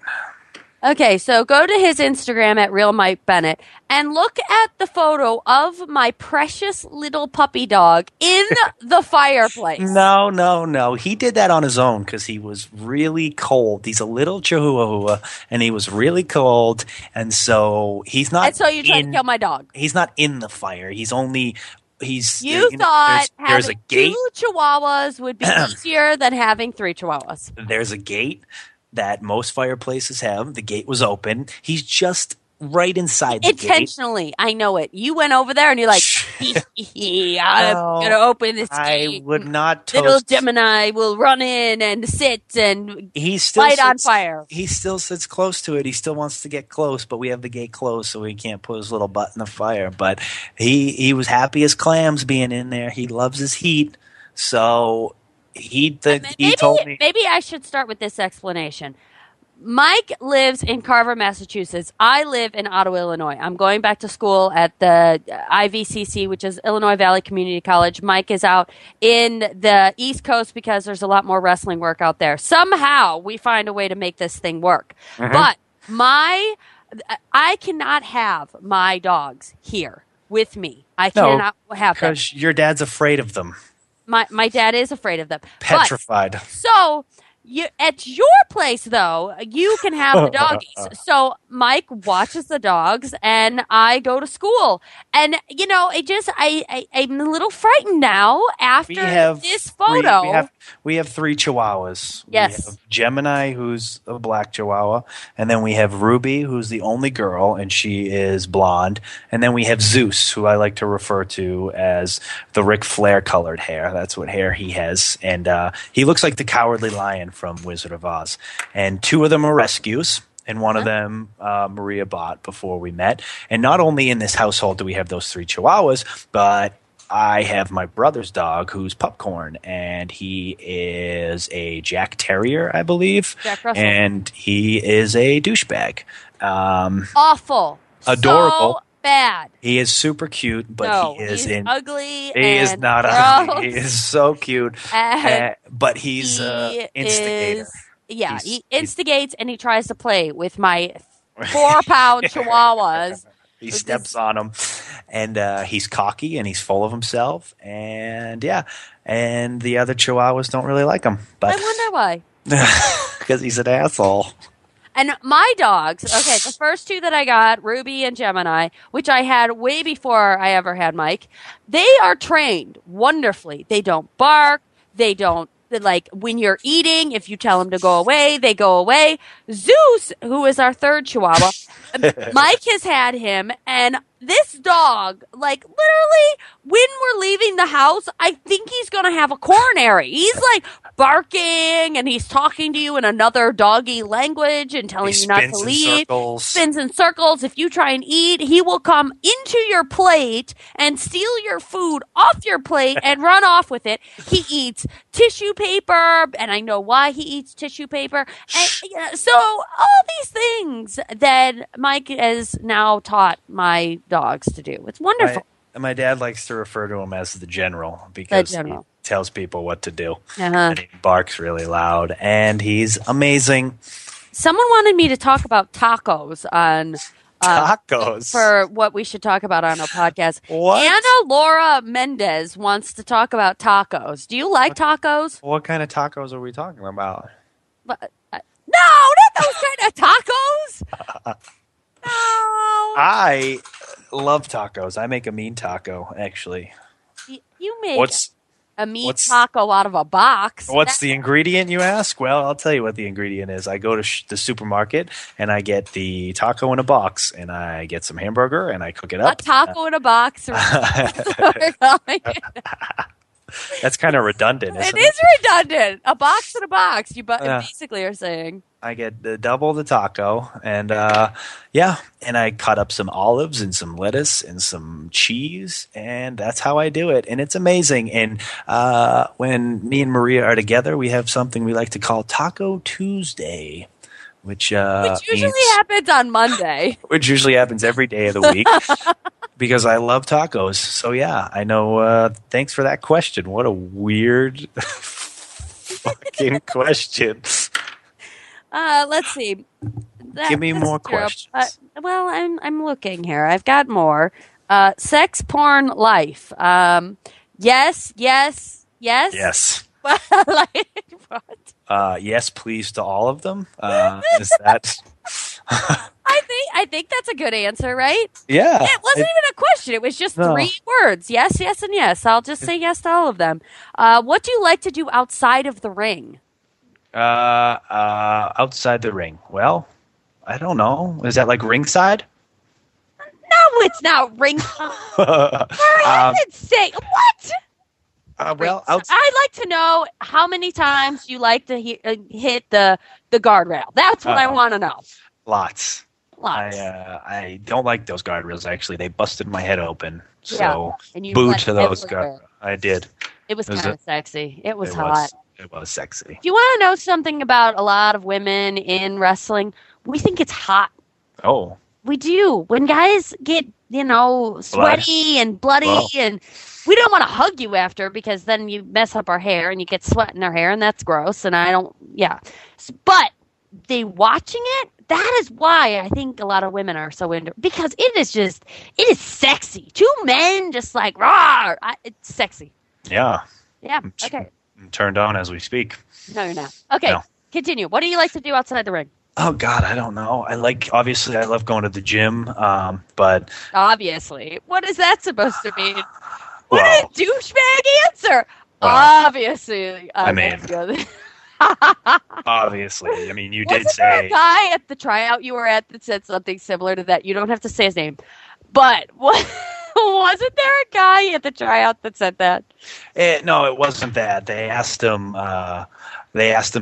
Okay, so go to his Instagram at Real Mike Bennett and look at the photo of my precious little puppy dog in the fireplace. No. He did that on his own because he was really cold. He's a little chihuahua, and he was really cold, and so he's not. And so you tried to kill my dog. He's not in the fire. He's only. You thought having 2 chihuahuas would be easier than having 3 chihuahuas. There's a gate that most fireplaces have. The gate was open. He's just right inside the gate. Intentionally, I know it. You went over there and you're like, I'm going to open this gate. I would not Little toast. Gemini will run in and sit and He still light on sits- fire. He still sits close to it. He still wants to get close, but we have the gate closed, so he can't put his little butt in the fire. But he was happy as clams being in there. He loves his heat, so he told me. Maybe I should start with this explanation. Mike lives in Carver, Massachusetts. I live in Ottawa, Illinois. I'm going back to school at the IVCC, which is Illinois Valley Community College. Mike is out in the East Coast because there's a lot more wrestling work out there. Somehow we find a way to make this thing work. But I cannot have my dogs here with me. I cannot have them. Because your dad's afraid of them. My dad is afraid of them. Petrified. So at your place, though, you can have the doggies. So Mike watches the dogs, and I go to school. And I'm a little frightened now after this photo. We have 3 Chihuahuas. Yes. We have Gemini, who's a black Chihuahua, and then we have Ruby, who's the only girl, and she is blonde. And then we have Zeus, who I like to refer to as the Ric Flair colored hair. That's what hair he has, and he looks like the Cowardly Lion from Wizard of Oz. And 2 of them are rescues, and one of them Maria bought before we met. And not only in this household do we have those 3 Chihuahuas, but I have my brother's dog, who's Popcorn, and he is a Jack Terrier, I believe. Jack Russell. And he is a douchebag. Awful. Adorable. So bad. He is super cute, but he's ugly. He is not ugly. He is so cute. But he's an instigator. He instigates and he tries to play with my 4-pound Chihuahuas. He steps on him, and he's cocky and he's full of himself, and and the other Chihuahuas don't really like him. But I wonder why. Because he's an asshole. And my dogs, the first 2 that I got, Ruby and Gemini, which I had way before I ever had Mike, they are trained wonderfully. They don't bark. They don't. Like, when you're eating, if you tell them to go away, they go away. Zeus, who is our 3rd Chihuahua, Mike has had him, and this dog, like, literally, when we're leaving the house, I think he's going to have a coronary. He's, like, barking, and he's talking to you in another doggy language and telling you not to leave. Spins in circles. If you try and eat, he will come into your plate and steal your food off your plate and run off with it. He eats tissue paper, and I know why he eats tissue paper. And so all these things that Mike has now taught my dogs to do. It's wonderful. My dad likes to refer to him as the general because he tells people what to do. And he barks really loud, and he's amazing. Someone wanted me to talk about tacos on tacos for what we should talk about on our podcast. What? Anna Laura Mendez wants to talk about tacos. Do you like tacos? What kind of tacos are we talking about? No, not those kind of tacos. No. I love tacos. I make a mean taco, actually. You make a meat taco out of a box. What's the ingredient, you ask? Well, I'll tell you what the ingredient is. I go to the supermarket, and I get the taco in a box, and I get some hamburger, and I cook it up. A taco in a box. That's kind of redundant, isn't it? It is redundant. A box in a box, you basically are saying. I get double the taco, and and I cut up some olives and some lettuce and some cheese, and that's how I do it, and it's amazing. And when me and Maria are together, we have something we like to call Taco Tuesday, which usually happens on Monday. Which usually happens every day of the week. Because I love tacos. So, I know. Thanks for that question. What a weird fucking question. Let's see. Give me more questions. Well, I'm looking here. I've got more. Sex porn life. Yes. Yes. Like, what? Yes, please to all of them. Is that... I think that's a good answer, right? Yeah. It wasn't even a question. It was just 3 words. Yes, yes, and yes. I'll just say yes to all of them. What do you like to do outside of the ring? Outside the ring. Well, I don't know. Is that like ringside? it's not ring time. For heaven's sake, what? Well, I'd like to know how many times you like to hit the guardrail. That's what I want to know. Lots. Lots. I don't like those guardrails. Actually, they busted my head open. So Yeah. And you boo went to those everywhere. guardrails. I did. It was kind of sexy. It was It hot. It was sexy. Do you want to know something about a lot of women in wrestling? We think it's hot. Oh. We do. When guys get, sweaty and bloody, and we don't want to hug you after because then you mess up our hair and you get sweat in our hair, and that's gross. And I don't, But they watching it, that is why I think a lot of women are so into, because it is sexy. Two men just like, rah, it's sexy. Yeah. Yeah, okay. I'm turned on as we speak. No, you're not. Okay, Continue. What do you like to do outside the ring? Oh, God, I don't know. Obviously, I love going to the gym, but... Obviously. What is that supposed to mean? What Well, a douchebag answer! Well, Obviously. Obviously. I mean, you did Wasn't there a say... guy at the tryout you were at that said something similar to that? You don't have to say his name. But wasn't there a guy at the tryout that said that? No, it wasn't that. They asked him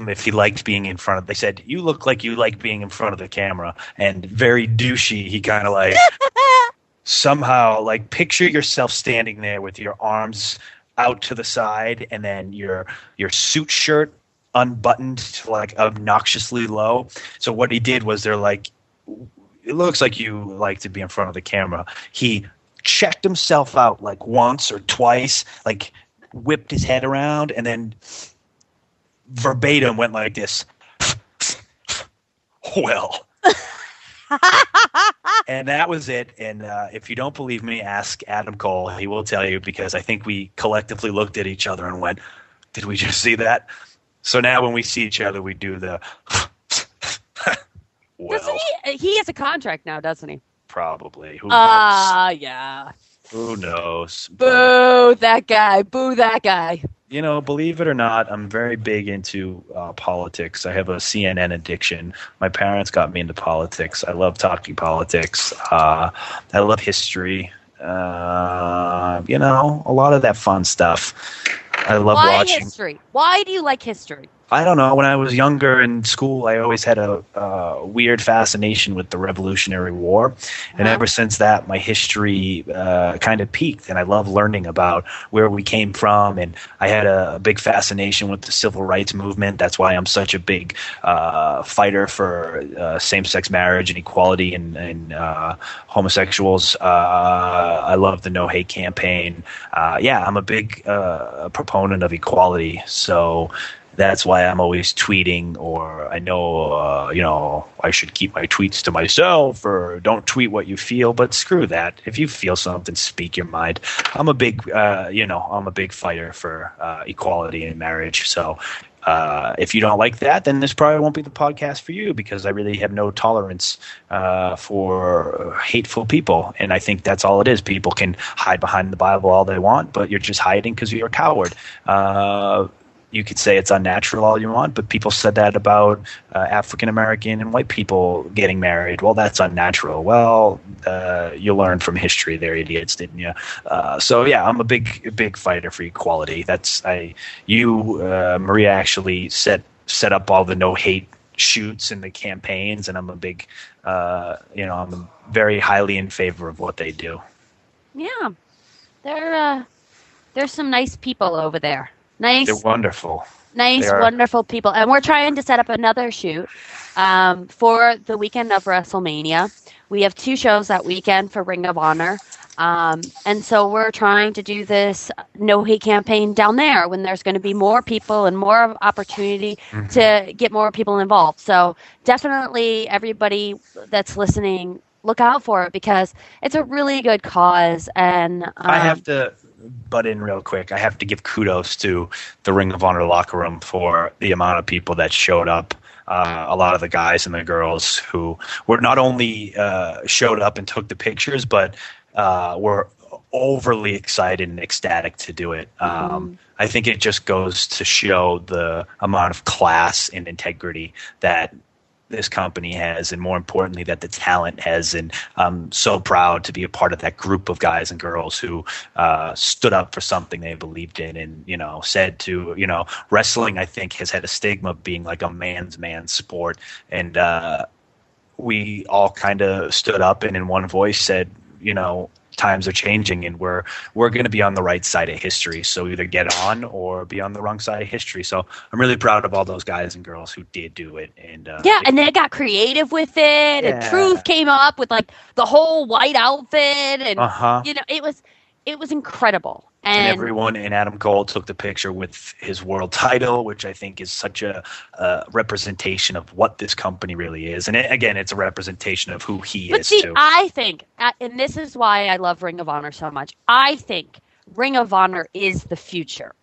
if he liked being in front of... They said, you look like you like being in front of the camera. And very douchey, he kind of like... somehow, like, picture yourself standing there with your arms out to the side and then your suit shirt unbuttoned to, like, obnoxiously low. So what he did was they're like, it looks like you like to be in front of the camera. He checked himself out like once or twice, like whipped his head around, and then verbatim went like this. Well. And that was it. And if you don't believe me, ask Adam Cole. He will tell you, because I think we collectively looked at each other and went, did we just see that? So now when we see each other, we do the well. Doesn't he has a contract now, doesn't he? Probably. Who knows? Yeah. Who knows? Boo that guy. Boo that guy. You know, believe it or not, I'm very big into politics. I have a CNN addiction. My parents got me into politics. I love talking politics. I love history. A lot of that fun stuff. I love watching. Why history? Why do you like history? I don't know. When I was younger in school, I always had a weird fascination with the Revolutionary War. And ever since that, my history kind of peaked. And I love learning about where we came from. And I had a big fascination with the civil rights movement. That's why I'm such a big fighter for same-sex marriage and equality and homosexuals. I love the No Hate campaign. I'm a big proponent of equality. So... that's why I'm always tweeting, or I know, I should keep my tweets to myself, or don't tweet what you feel, but screw that. If you feel something, speak your mind. I'm a big fighter for equality in marriage. So if you don't like that, then this probably won't be the podcast for you, because I really have no tolerance for hateful people. And I think that's all it is. People can hide behind the Bible all they want, but you're just hiding because you're a coward. You could say it's unnatural all you want, but people said that about African-American and white people getting married. Well, that's unnatural. Well, you learned from history. They're idiots, didn't you? I'm a big fighter for equality. Maria actually set up all the no hate shoots and the campaigns, and I'm a big, I'm very highly in favor of what they do. Yeah, there's some nice people over there. Nice. They're wonderful. Nice, wonderful people. And we're trying to set up another shoot for the weekend of WrestleMania. We have 2 shows that weekend for Ring of Honor. And so we're trying to do this No Hate campaign down there when there's going to be more people and more opportunity to get more people involved. So definitely everybody that's listening, look out for it, because it's a really good cause. And I have to butt in real quick. I have to give kudos to the Ring of Honor locker room for the amount of people that showed up. A lot of the guys and the girls who were not only showed up and took the pictures, but were overly excited and ecstatic to do it. I think it just goes to show the amount of class and integrity that this company has, and more importantly, that the talent has. And I'm so proud to be a part of that group of guys and girls who stood up for something they believed in, and said to wrestling, I think, has had a stigma of being like a man's sport, and we all kind of stood up and in one voice said, times are changing, and we're going to be on the right side of history. So either get on or be on the wrong side of history. So I'm really proud of all those guys and girls who did do it. And and they got creative with it. And Truth came up with like the whole white outfit, and it was incredible. And everyone, and Adam Cole took the picture with his world title, which I think is such a representation of what this company really is. And again, it's a representation of who he is, too. I think, and this is why I love Ring of Honor so much, I think Ring of Honor is the future.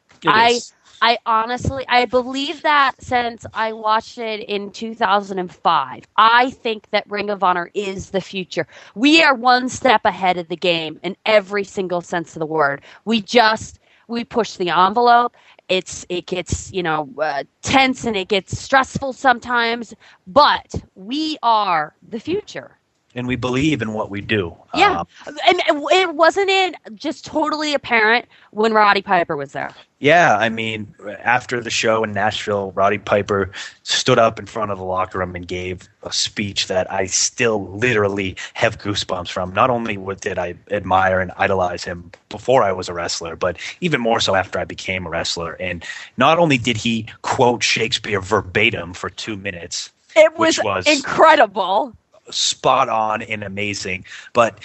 I honestly, I believe that since I watched it in 2005. I think that Ring of Honor is the future. We are one step ahead of the game in every single sense of the word. We push the envelope. It gets, tense and it gets stressful sometimes, but we are the future. And we believe in what we do. Yeah. And it wasn't just totally apparent when Roddy Piper was there. Yeah. I mean, after the show in Nashville, Roddy Piper stood up in front of the locker room and gave a speech that I still literally have goosebumps from. Not only did I admire and idolize him before I was a wrestler, but even more so after I became a wrestler. And not only did he quote Shakespeare verbatim for 2 minutes. It was incredible. Spot on and amazing, but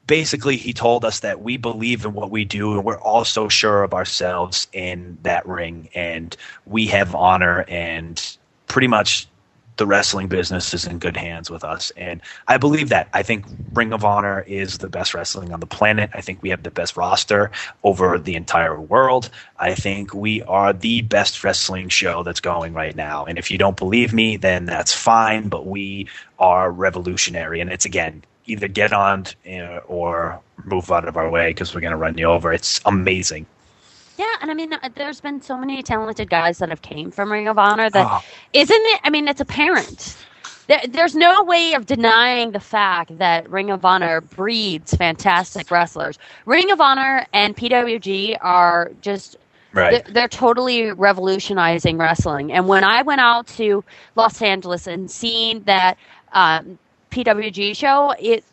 basically he told us that we believe in what we do, and we're all so sure of ourselves in that ring, and we have honor, and pretty much the wrestling business is in good hands with us. And I believe that. I think Ring of Honor is the best wrestling on the planet. I think we have the best roster over the entire world. I think we are the best wrestling show that's going right now. And if you don't believe me, then that's fine, but we are revolutionary. And it's, again, either get on or move out of our way because we're going to run you over. It's amazing. Yeah, and I mean, there's been so many talented guys that have came from Ring of Honor that isn't it? I mean, it's apparent. There's no way of denying the fact that Ring of Honor breeds fantastic wrestlers. Ring of Honor and PWG are just they're totally revolutionizing wrestling. And when I went out to Los Angeles and seen that PWG show, it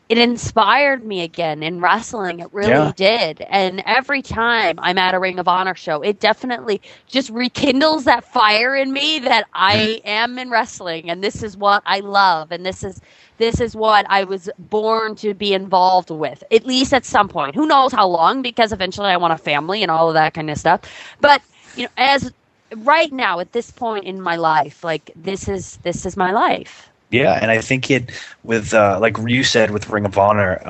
it inspired me again in wrestling. It really did. And every time I'm at a Ring of Honor show, it definitely just rekindles that fire in me that I am in wrestling, and this is what I love, and this is what I was born to be involved with, at least at some point. Who knows how long, because eventually I want a family and all of that kind of stuff. But, as right now at this point in my life, this is my life. Yeah, and I think with like you said with Ring of Honor,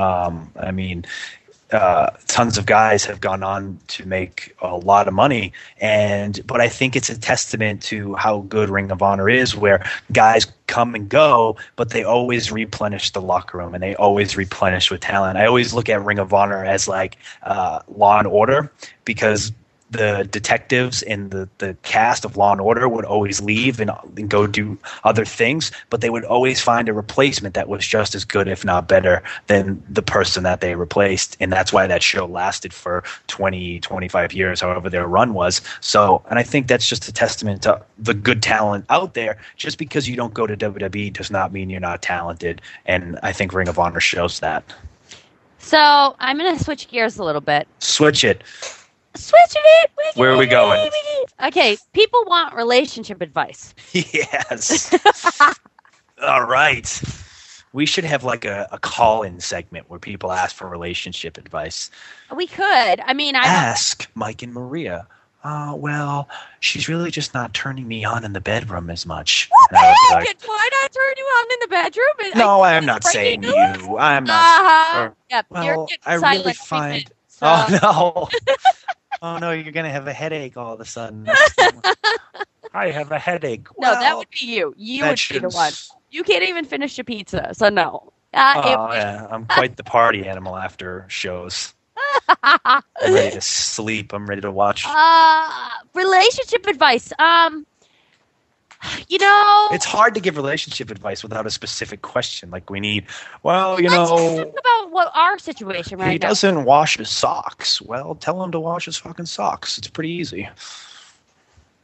tons of guys have gone on to make a lot of money, but I think it's a testament to how good Ring of Honor is, where guys come and go, but they always replenish the locker room and they always replenish with talent. I always look at Ring of Honor as like Law and Order, because the detectives and the cast of Law and Order would always leave and go do other things, but they would always find a replacement that was just as good, if not better, than the person that they replaced. And that's why that show lasted for 20, 25 years, however their run was. So, and I think that's just a testament to the good talent out there. Just because you don't go to WWE does not mean you're not talented. And I think Ring of Honor shows that. So I'm going to switch gears a little bit. Switch it. Where are we going? Okay, people want relationship advice. Yes. All right. We should have like a call-in segment where people ask for relationship advice. We could. I mean, ask Mike and Maria. Well, she's really just not turning me on in the bedroom as much. Why not turn you on in the bedroom? No, I'm not saying you. I'm not. Yep, well, I really find. So. Oh no. Oh no, you're gonna have a headache all of a sudden. I have a headache. No, that would be you. You would be the one. You can't even finish your pizza, so no. Yeah, I'm quite the party animal after shows. I'm ready to sleep. I'm ready to watch. Relationship advice. It's hard to give relationship advice without a specific question. Like we need, well, let's talk about what our situation right now. He doesn't wash his socks. Well, tell him to wash his fucking socks. It's pretty easy.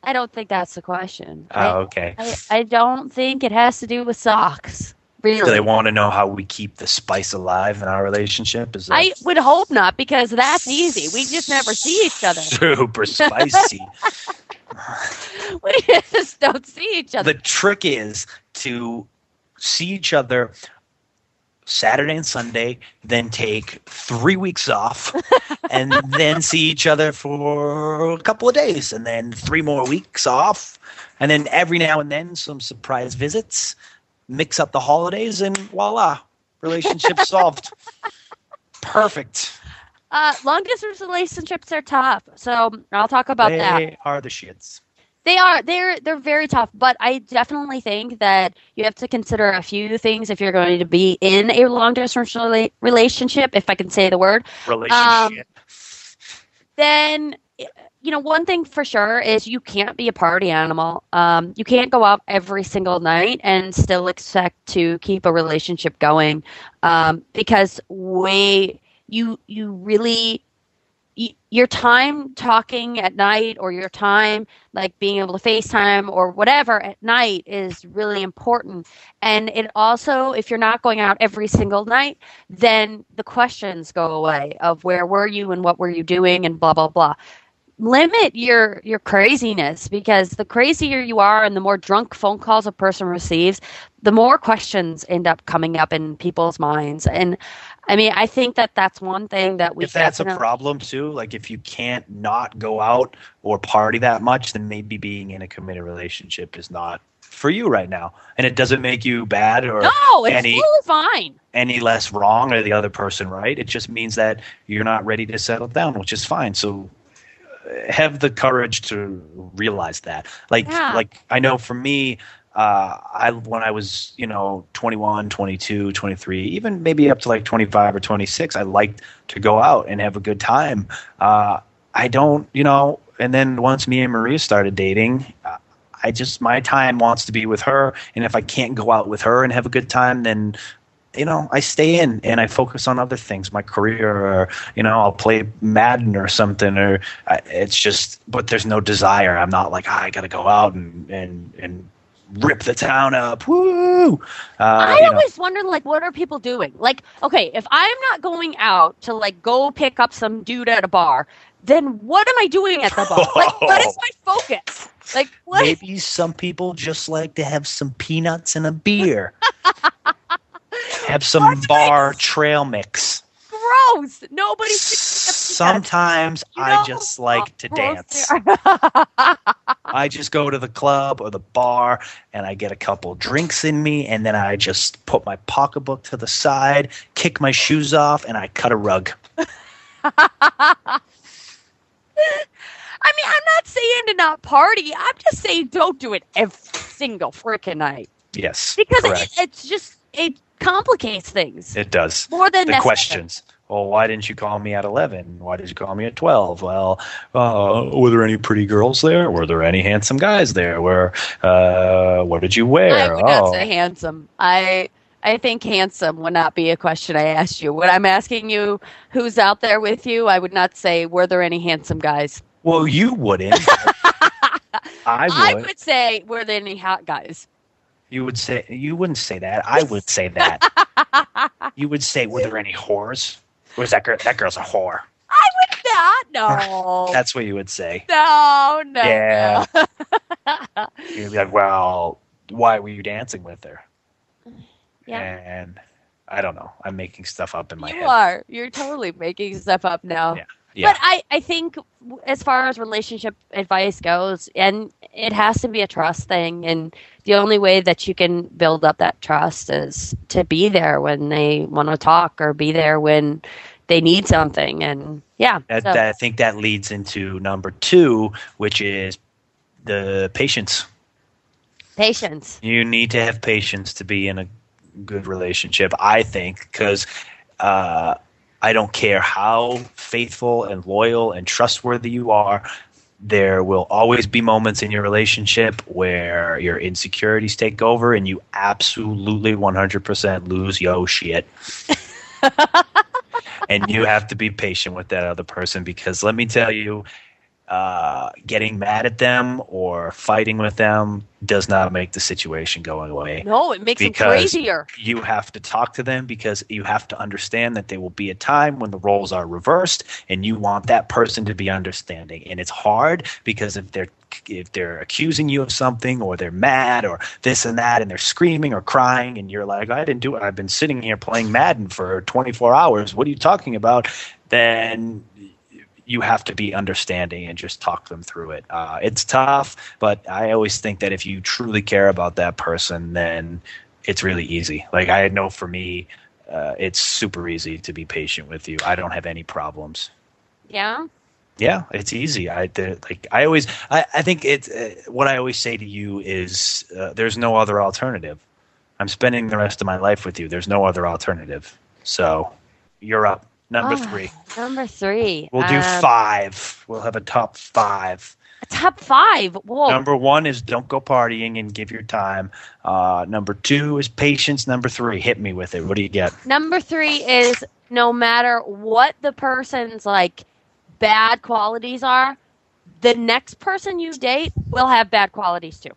I don't think that's the question. Oh, okay. I don't think it has to do with socks. Really. Do they want to know how we keep the spice alive in our relationship? I would hope not, because that's easy. We just never see each other. Super spicy. We just don't see each other. The trick is to see each other Saturday and Sunday, then take 3 weeks off, and then see each other for a couple of days, and then 3 more weeks off, and then every now and then some surprise visits. Mix up the holidays, and voila, relationship solved. Perfect. Long distance relationships are tough, so I'll talk about that. They are the shits. They are. They're very tough, but I definitely think that you have to consider a few things if you're going to be in a long distance relationship, if I can say the word. Relationship. Then, one thing for sure is you can't be a party animal. You can't go out every single night and still expect to keep a relationship going, because your time talking at night, or your time like being able to FaceTime or whatever at night, is really important. And it also, if you're not going out every single night, then the questions go away of where were you and what were you doing and blah, blah, blah. Limit your craziness, because the crazier you are and the more drunk phone calls a person receives, the more questions end up coming up in people's minds. And I mean, I think that's one thing that we. If that's a problem too, like if you can't not go out or party that much, then maybe being in a committed relationship is not for you right now, and it doesn't make you bad or it's totally fine. Any less wrong or the other person right. It just means that you're not ready to settle down, which is fine. So have the courage to realize that. Like I know for me, when I was, 21, 22, 23, even maybe up to like 25 or 26, I liked to go out and have a good time. I don't, and then once me and Maria started dating, my time wants to be with her. And if I can't go out with her and have a good time, then I stay in and I focus on other things, my career, or, I'll play Madden or something, or it's just, but there's no desire. I'm not like, I got to go out and rip the town up. Woo! I always wonder, like, what are people doing? Like, okay, if I'm not going out to, like, go pick up some dude at a bar, then what am I doing at the bar? Like, what is my focus? Like, what? Maybe some people just like to have some peanuts and a beer. Have some bar trail mix. Gross. Nobody. Sometimes I just like to dance. I just go to the club or the bar and I get a couple drinks in me, and then I just put my pocketbook to the side, kick my shoes off, and I cut a rug. I mean, I'm not saying to not party. I'm just saying don't do it every single freaking night. Yes. Because it complicates things. It does. More than the questions. Well, why didn't you call me at 11? Why did you call me at 12? Well, were there any pretty girls there? Were there any handsome guys there? What did you wear? I would not say handsome. I think handsome would not be a question I asked you. When I'm asking you who's out there with you, I would not say, were there any handsome guys? Well, you wouldn't. I would say, were there any hot guys? You wouldn't say that. I would say that. You would say, were there any whores? Was that girl? That girl's a whore. I would not. No. That's what you would say. No. Yeah. You'd be like, well, why were you dancing with her? Yeah. And I don't know. I'm making stuff up in my head. You are. You're totally making stuff up now. Yeah. Yeah. But I think as far as relationship advice goes, and it has to be a trust thing, and the only way that you can build up that trust is to be there when they want to talk, or be there when they need something. And yeah. I think that leads into number 2, which is the patience. Patience. You need to have patience to be in a good relationship, I think, because I don't care how faithful and loyal and trustworthy you are. there will always be moments in your relationship where your insecurities take over and you absolutely 100% lose yo shit. And you have to be patient with that other person, because let me tell you, getting mad at them or fighting with them does not make the situation go away. No, it makes it Because crazier. you have to talk to them, because you have to understand that there will be a time when the roles are reversed, and you want that person to be understanding. And it's hard, because if they're accusing you of something, or they're mad or this and that, and they're screaming or crying, and you're like, I didn't do it, I've been sitting here playing Madden for 24 hours, what are you talking about? Then you have to be understanding and just talk them through it. It's tough, but I always think that if you truly care about that person, then it's really easy. Like, I know for me, it's super easy to be patient with you. I don't have any problems. Yeah. Yeah, it's easy. I think it's what I always say to you is there's no other alternative. I'm spending the rest of my life with you. There's no other alternative. So you're up. Number 3. Number 3. We'll do 5. We'll have a top 5. A top 5. Whoa. Number 1 is don't go partying and give your time. Number 2 is patience. Number 3, hit me with it. What do you get? Number 3 is no matter what the person's like bad qualities are, the next person you date will have bad qualities too.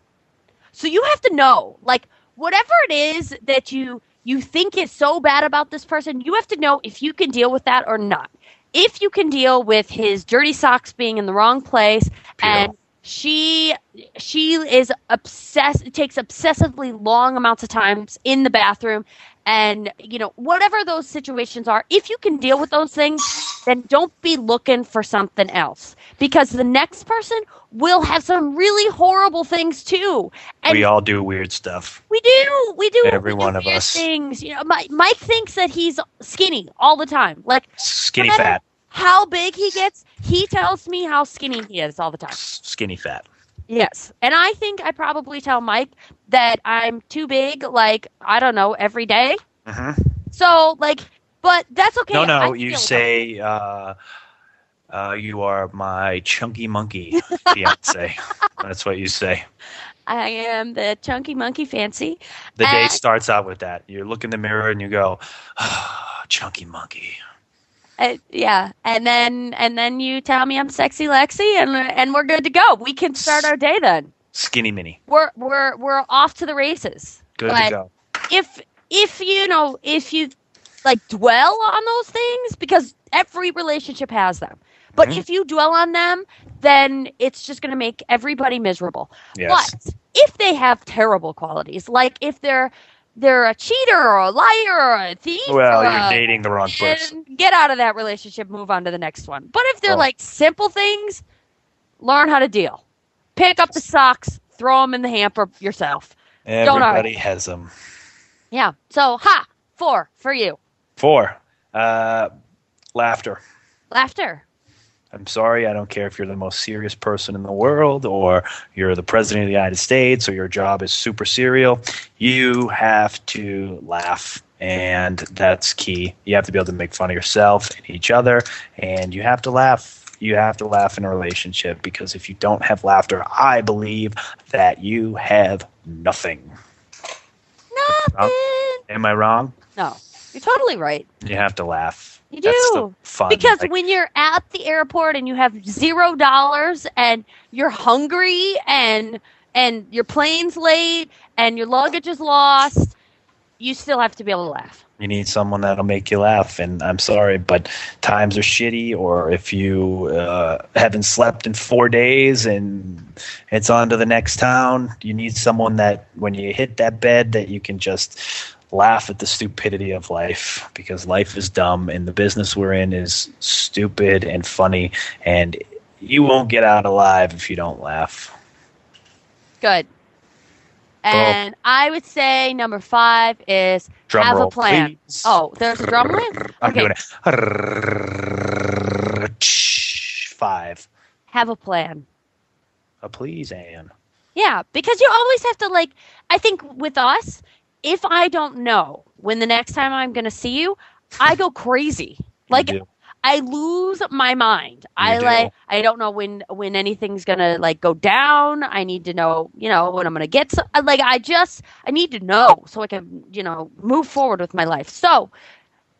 So you have to know, like, whatever it is that you think is so bad about this person, you have to know if you can deal with that or not. If you can deal with his dirty socks being in the wrong place, and she is obsessed, it takes obsessively long amounts of times in the bathroom, and whatever those situations are, if you can deal with those things, then don't be looking for something else, because the next person will have some really horrible things too. And we all do weird stuff. We do. Every one of us. Things. Mike thinks that he's skinny all the time. Like, skinny no matter fat. How big he gets, he tells me how skinny he is all the time. Skinny fat. Yes. And I think I probably tell Mike that I'm too big, like, I don't know, every day. Mm-hmm. So, like, but that's okay. No, you say, you are my chunky monkey fiance. That's what you say. I am the chunky monkey fancy. The day starts out with that. You look in the mirror and you go, chunky monkey. Yeah, and then you tell me I'm sexy Lexi, and we're good to go. We can start our day then. Skinny mini. We're off to the races. Good to go. If you like dwell on those things, because every relationship has them, but if you dwell on them, then it's just going to make everybody miserable. Yes. But if they have terrible qualities, like if they're a cheater or a liar or a thief. Well, you're dating the wrong person. Get out of that relationship, move on to the next one. But if they're like simple things, learn how to deal. Pick up the socks, throw them in the hamper yourself. Everybody has them. Yeah. So, 4 for you. 4. Laughter. Laughter. I'm sorry, I don't care if you're the most serious person in the world, or you're the president of the United States, or your job is super serial. You have to laugh, and that's key. You have to be able to make fun of yourself and each other, and you have to laugh. You have to laugh in a relationship, because if you don't have laughter, I believe that you have nothing. Nothing. Am I wrong? No, you're totally right. You have to laugh. You That's do. the fun. Because when you're at the airport and you have $0 and you're hungry and your plane's late and your luggage is lost, you still have to be able to laugh. You need someone that'll make you laugh. And I'm sorry, but times are shitty, or if you haven't slept in 4 days and it's on to the next town, you need someone that when you hit that bed that you can just laugh at the stupidity of life, because life is dumb and the business we're in is stupid and funny, and you won't get out alive if you don't laugh. Good. And I would say number 5 is drum have roll, a plan. please. Oh, there's a drum roll? I'm Okay. doing it. 5. Have a plan. Please, Anne. Yeah, because you always have to, like, I think with us, if I don't know when the next time I'm going to see you, I go crazy. Like, do. I lose my mind. I don't know when anything's gonna like go down. I need to know, when I'm gonna get. I need to know so I can, move forward with my life. So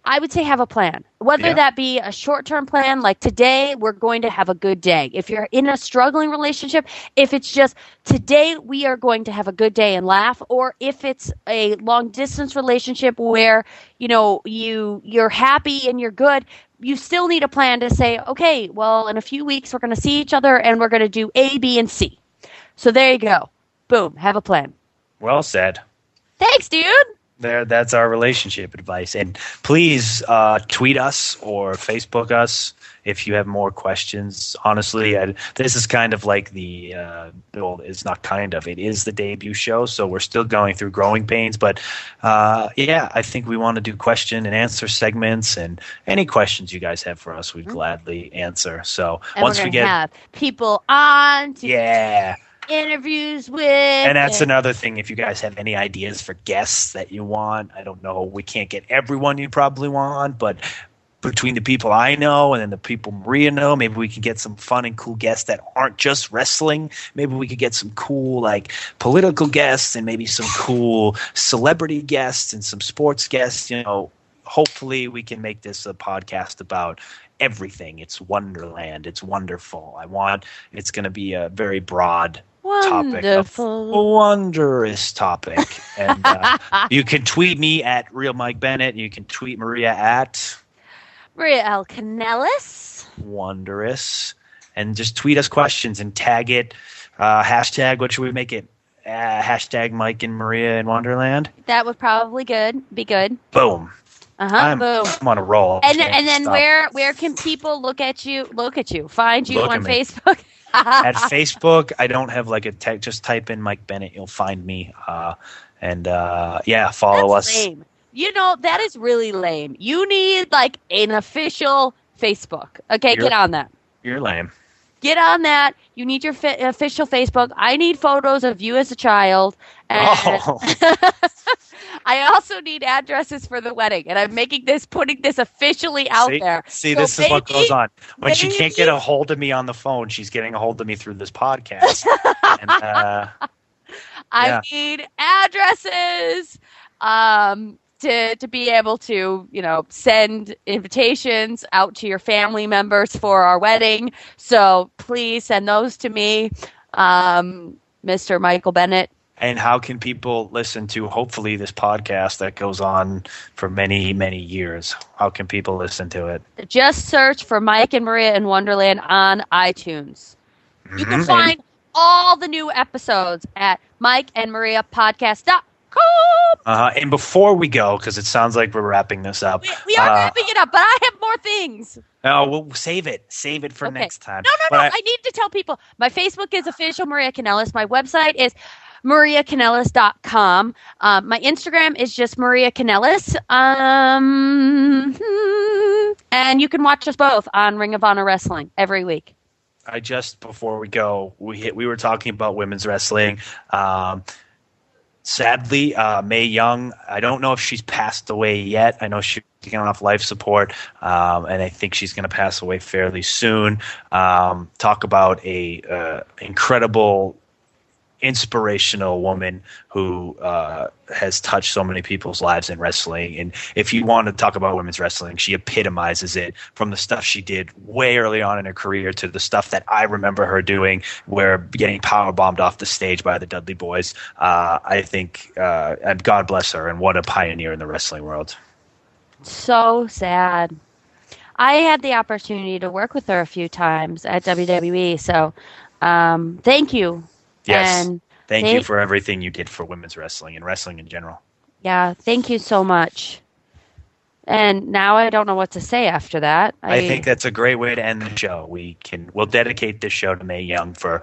I would say have a plan, whether that be a short-term plan, like today we're going to have a good day. If you're in a struggling relationship, if it's just today we are going to have a good day and laugh, or if it's a long-distance relationship where, you're happy and you're good, you still need a plan to say, okay, well, in a few weeks we're going to see each other and we're going to do A, B, and C. So there you go. Boom. Have a plan. Well said. Thanks, dude. That's our relationship advice. And please tweet us or Facebook us if you have more questions. Honestly, this is kind of like it's not kind of. It is the debut show, so we're still going through growing pains. But I think we want to do question and answer segments, and any questions you guys have for us, we'd gladly answer. So and once we have people on to interviews with. And that's another thing. If you guys have any ideas for guests that you want, I don't know. We can't get everyone you probably want, but between the people I know and then the people Maria know, maybe we can get some fun and cool guests that aren't just wrestling. Maybe we could get some cool political guests and maybe some cool celebrity guests and some sports guests. Hopefully we can make this a podcast about everything. It's Wonderland. It's wonderful. It's going to be a very broad topic, a wondrous topic. And you can tweet me at Real Mike Bennett. You can tweet Maria at Maria L. Kanellis. Wondrous. And just tweet us questions and tag it. Hashtag, what should we make it? Hashtag Mike and Maria in Wonderland. That would probably be good. Boom. Boom. I'm on a roll. And then where can people find you on Facebook? At Facebook, I don't have a tag. Just type in Mike Bennett, you'll find me. Follow That's us. Lame. That is really lame. You need an official Facebook. Okay, get on that. You're lame. Get on that. You need your official Facebook. I need photos of you as a child. And I also need addresses for the wedding. And I'm putting this officially out there. See, so this is what goes on. When she can't get a hold of me on the phone, she's getting a hold of me through this podcast. I need addresses. To be able to, send invitations out to your family members for our wedding. So please send those to me, Mr. Michael Bennett. And how can people listen to, hopefully, this podcast that goes on for many, many years? How can people listen to it? Just search for Mike and Maria in Wonderland on iTunes. You can find all the new episodes at mikeandmariapodcast.com. And before we go, because it sounds like we're wrapping this up. We are wrapping it up, but I have more things. No, we'll save it. Save it for next time. No. I need to tell people. My Facebook is official Maria Kanellis. My website is mariakanellis.com. My Instagram is just Maria Kanellis. And you can watch us both on Ring of Honor Wrestling every week. Before we go, we were talking about women's wrestling. Sadly, Mae Young, I don't know if she's passed away yet. I know she's taking off life support, and I think she's going to pass away fairly soon. Talk about a incredible, inspirational woman who has touched so many people's lives in wrestling. And if you want to talk about women's wrestling, she epitomizes it, from the stuff she did way early on in her career to the stuff that I remember her doing, where getting powerbombed off the stage by the Dudley Boys. I think, and God bless her, and what a pioneer in the wrestling world. So sad. I had the opportunity to work with her a few times at WWE, so thank you. Yes. And thank you for everything you did for women's wrestling and wrestling in general. Yeah, thank you so much. And now I don't know what to say after that. I think that's a great way to end the show. We'll dedicate this show to Mae Young for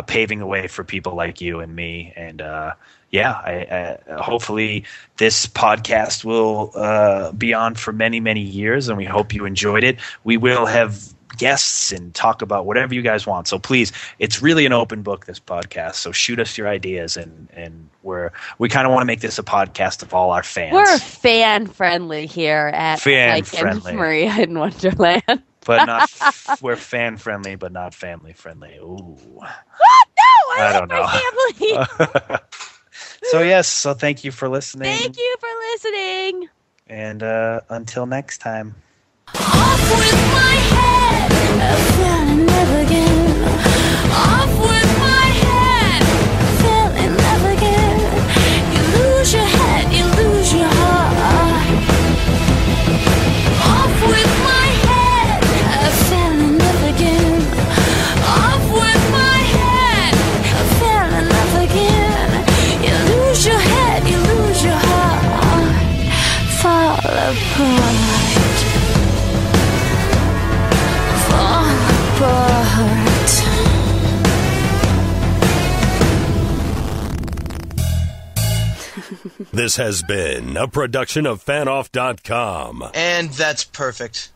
paving the way for people like you and me. And hopefully this podcast will be on for many, many years, and we hope you enjoyed it. We will have guests and talk about whatever you guys want. So please, it's really an open book, this podcast. So shoot us your ideas, and we kind of want to make this a podcast of all our fans. We're fan friendly here at Maria in Wonderland. But not we're fan friendly, but not family friendly. Ooh. What? No, I don't know. My family. So yes, so thank you for listening. Thank you for listening. And until next time. Off with my head, I fell in love again. Off with my head, fell in love again. You lose your head, you lose your heart. Off with my head, I fell in love again. Off with my head, I fell in love again. You lose your head, you lose your heart. Fall apart. This has been a production of fanoff.com. And that's perfect.